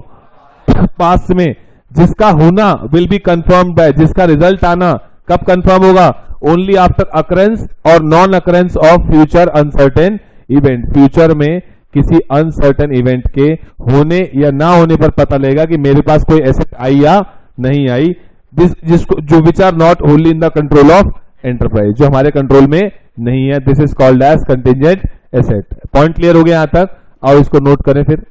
पास्ट में, जिसका होना विल बी कंफर्म्ड बाय, जिसका रिजल्ट आना कब कंफर्म होगा, ओनली आफ्टर अकरेंस और non occurrence of future uncertain event. Future में किसी अनसर्टेन इवेंट के होने या ना होने पर पता लगेगा कि मेरे पास कोई एसेट आई या नहीं आई, जिसको जो which are not only in the control of enterprise, जो हमारे कंट्रोल में नहीं है। This is called as contingent asset. Point clear हो गया यहां तक? और इसको नोट करें फिर।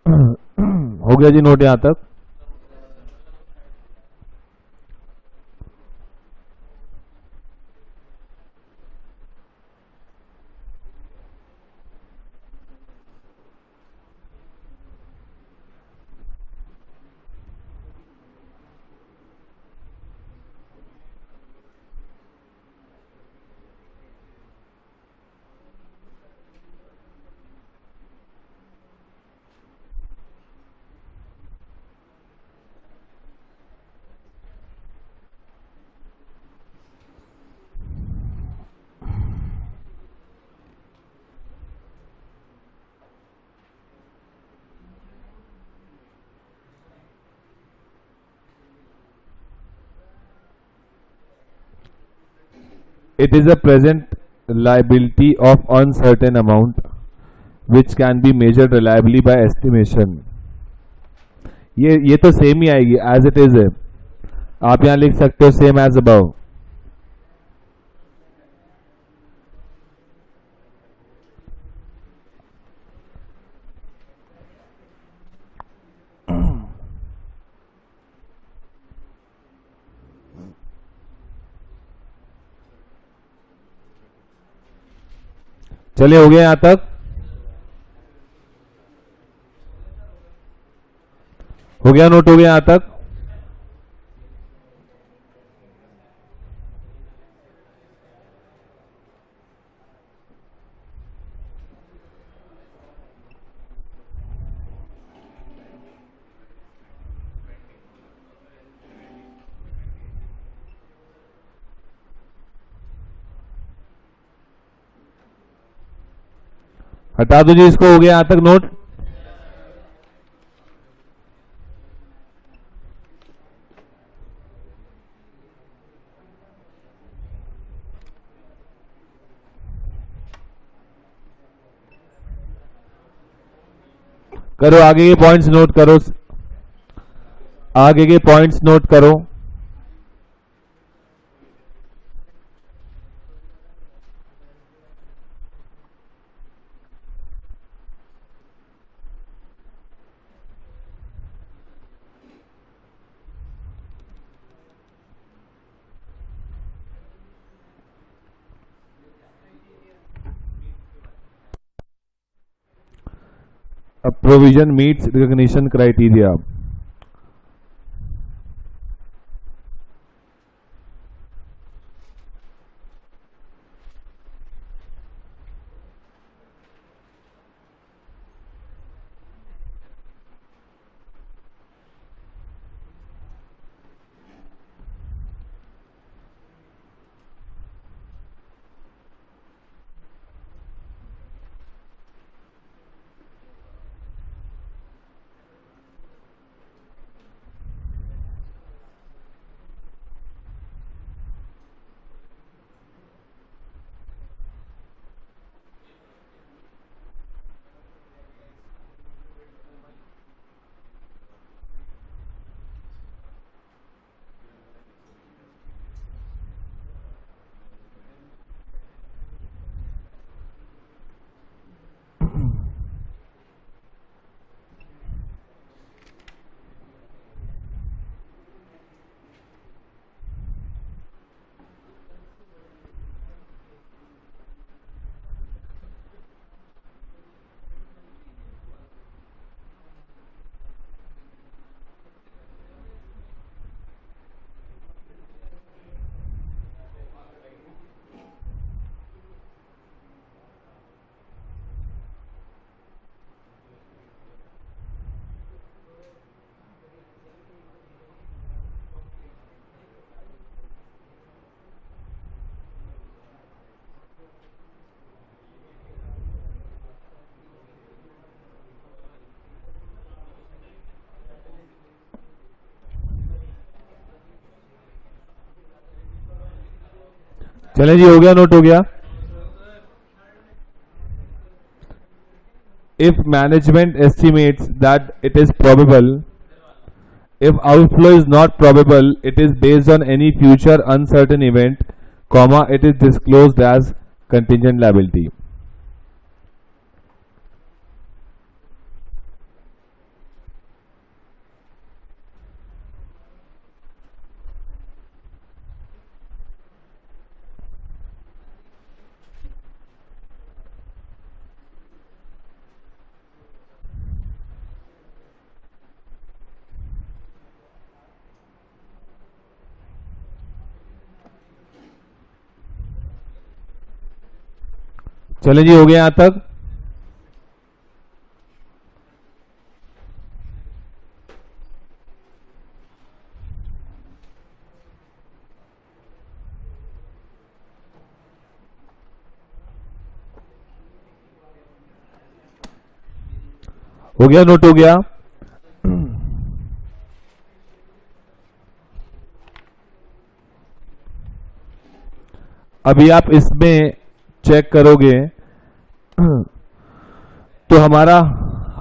हो गया जी नोट यहां तक। It is a present liability of uncertain amount which can be measured reliably by estimation. ये तो सेम ही आएगी एज इट इज है। आप यहां लिख सकते हो सेम एज अबव। चलिए हो गया यहां तक। हो गया नोट हो गया यहां तक। हटा दो जी इसको। हो गया यहां तक नोट। करो आगे के पॉइंट्स नोट करो। आगे के पॉइंट्स नोट करो। A provision meets recognition criteria. चले जी हो गया नोट हो गया। If management estimates that it is probable, if outflow is not probable, it is based on any future uncertain event, comma, it is disclosed as contingent liability. चले जी, हो गया यहां तक। हो गया, नोट हो गया। अभी आप इसमें चेक करोगे तो हमारा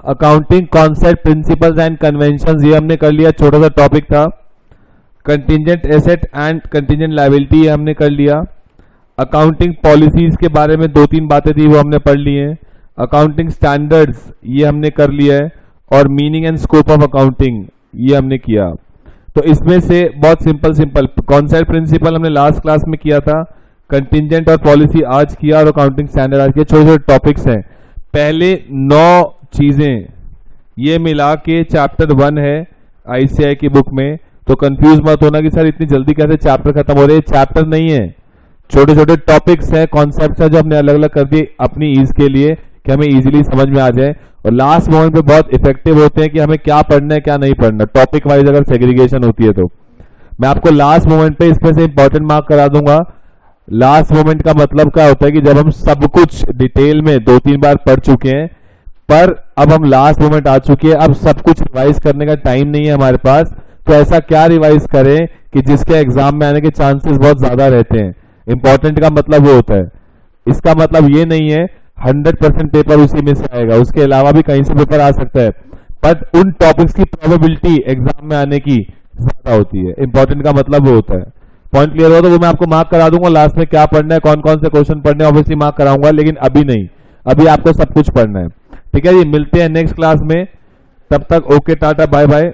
accounting concept, principles and conventions, ये हमने कर लिया, छोटा सा टॉपिक था। Contingent asset and contingent liability, ये हमने कर लिया। अकाउंटिंग पॉलिसीज के बारे में 2-3 बातें थी, वो हमने पढ़ ली हैं। अकाउंटिंग स्टैंडर्ड्स, ये हमने कर लिया है। और meaning and scope of accounting, ये हमने किया। तो इसमें से बहुत सिंपल कॉन्सेप्ट प्रिंसिपल हमने लास्ट क्लास में किया था, कंटिजेंट और पॉलिसी आज किया, और अकाउंटिंग स्टैंडर्ड आज किया। छोटे छोटे टॉपिक्स हैं। पहले 9 चीजें ये मिला के चैप्टर 1 है आईसीआई की बुक में। तो कंफ्यूज मत होना कि सर इतनी जल्दी कैसे चैप्टर खत्म हो रहे हैं। चैप्टर नहीं है, छोटे छोटे टॉपिक्स हैं, कॉन्सेप्ट्स हैं, जो हमने अलग अलग कर दिए अपनी ईज के लिए कि हमें इजीली समझ में आ जाए। और लास्ट मोमेंट पे बहुत इफेक्टिव होते हैं कि हमें क्या पढ़ना है क्या नहीं पढ़ना, टॉपिक वाइज अगर सेग्रीगेशन होती है तो। मैं आपको लास्ट मोमेंट पे इसमें से इंपॉर्टेंट मार्क करा दूंगा। लास्ट मोमेंट का मतलब क्या होता है कि जब हम सब कुछ डिटेल में 2-3 बार पढ़ चुके हैं, पर अब हम लास्ट मोमेंट आ चुके हैं, अब सब कुछ रिवाइज करने का टाइम नहीं है हमारे पास। तो ऐसा क्या रिवाइज करें कि जिसके एग्जाम में आने के चांसेस बहुत ज्यादा रहते हैं। इंपॉर्टेंट का मतलब वो होता है, इसका मतलब ये नहीं है 100% पेपर उसी में से आएगा, उसके अलावा भी कहीं से पेपर आ सकता है, पर उन टॉपिक्स की प्रोबेबिलिटी एग्जाम में आने की ज्यादा होती है। इंपॉर्टेंट का मतलब वो होता है। पॉइंट क्लियर हो तो वो मैं आपको मार्क करा दूंगा लास्ट में, क्या पढ़ना है, कौन कौन से क्वेश्चन पढ़ने हैं, ऑब्वियसली मार्क कराऊंगा, लेकिन अभी नहीं, अभी आपको सब कुछ पढ़ना है। ठीक है जी, मिलते हैं नेक्स्ट क्लास में, तब तक ओके, टाटा, बाय बाय।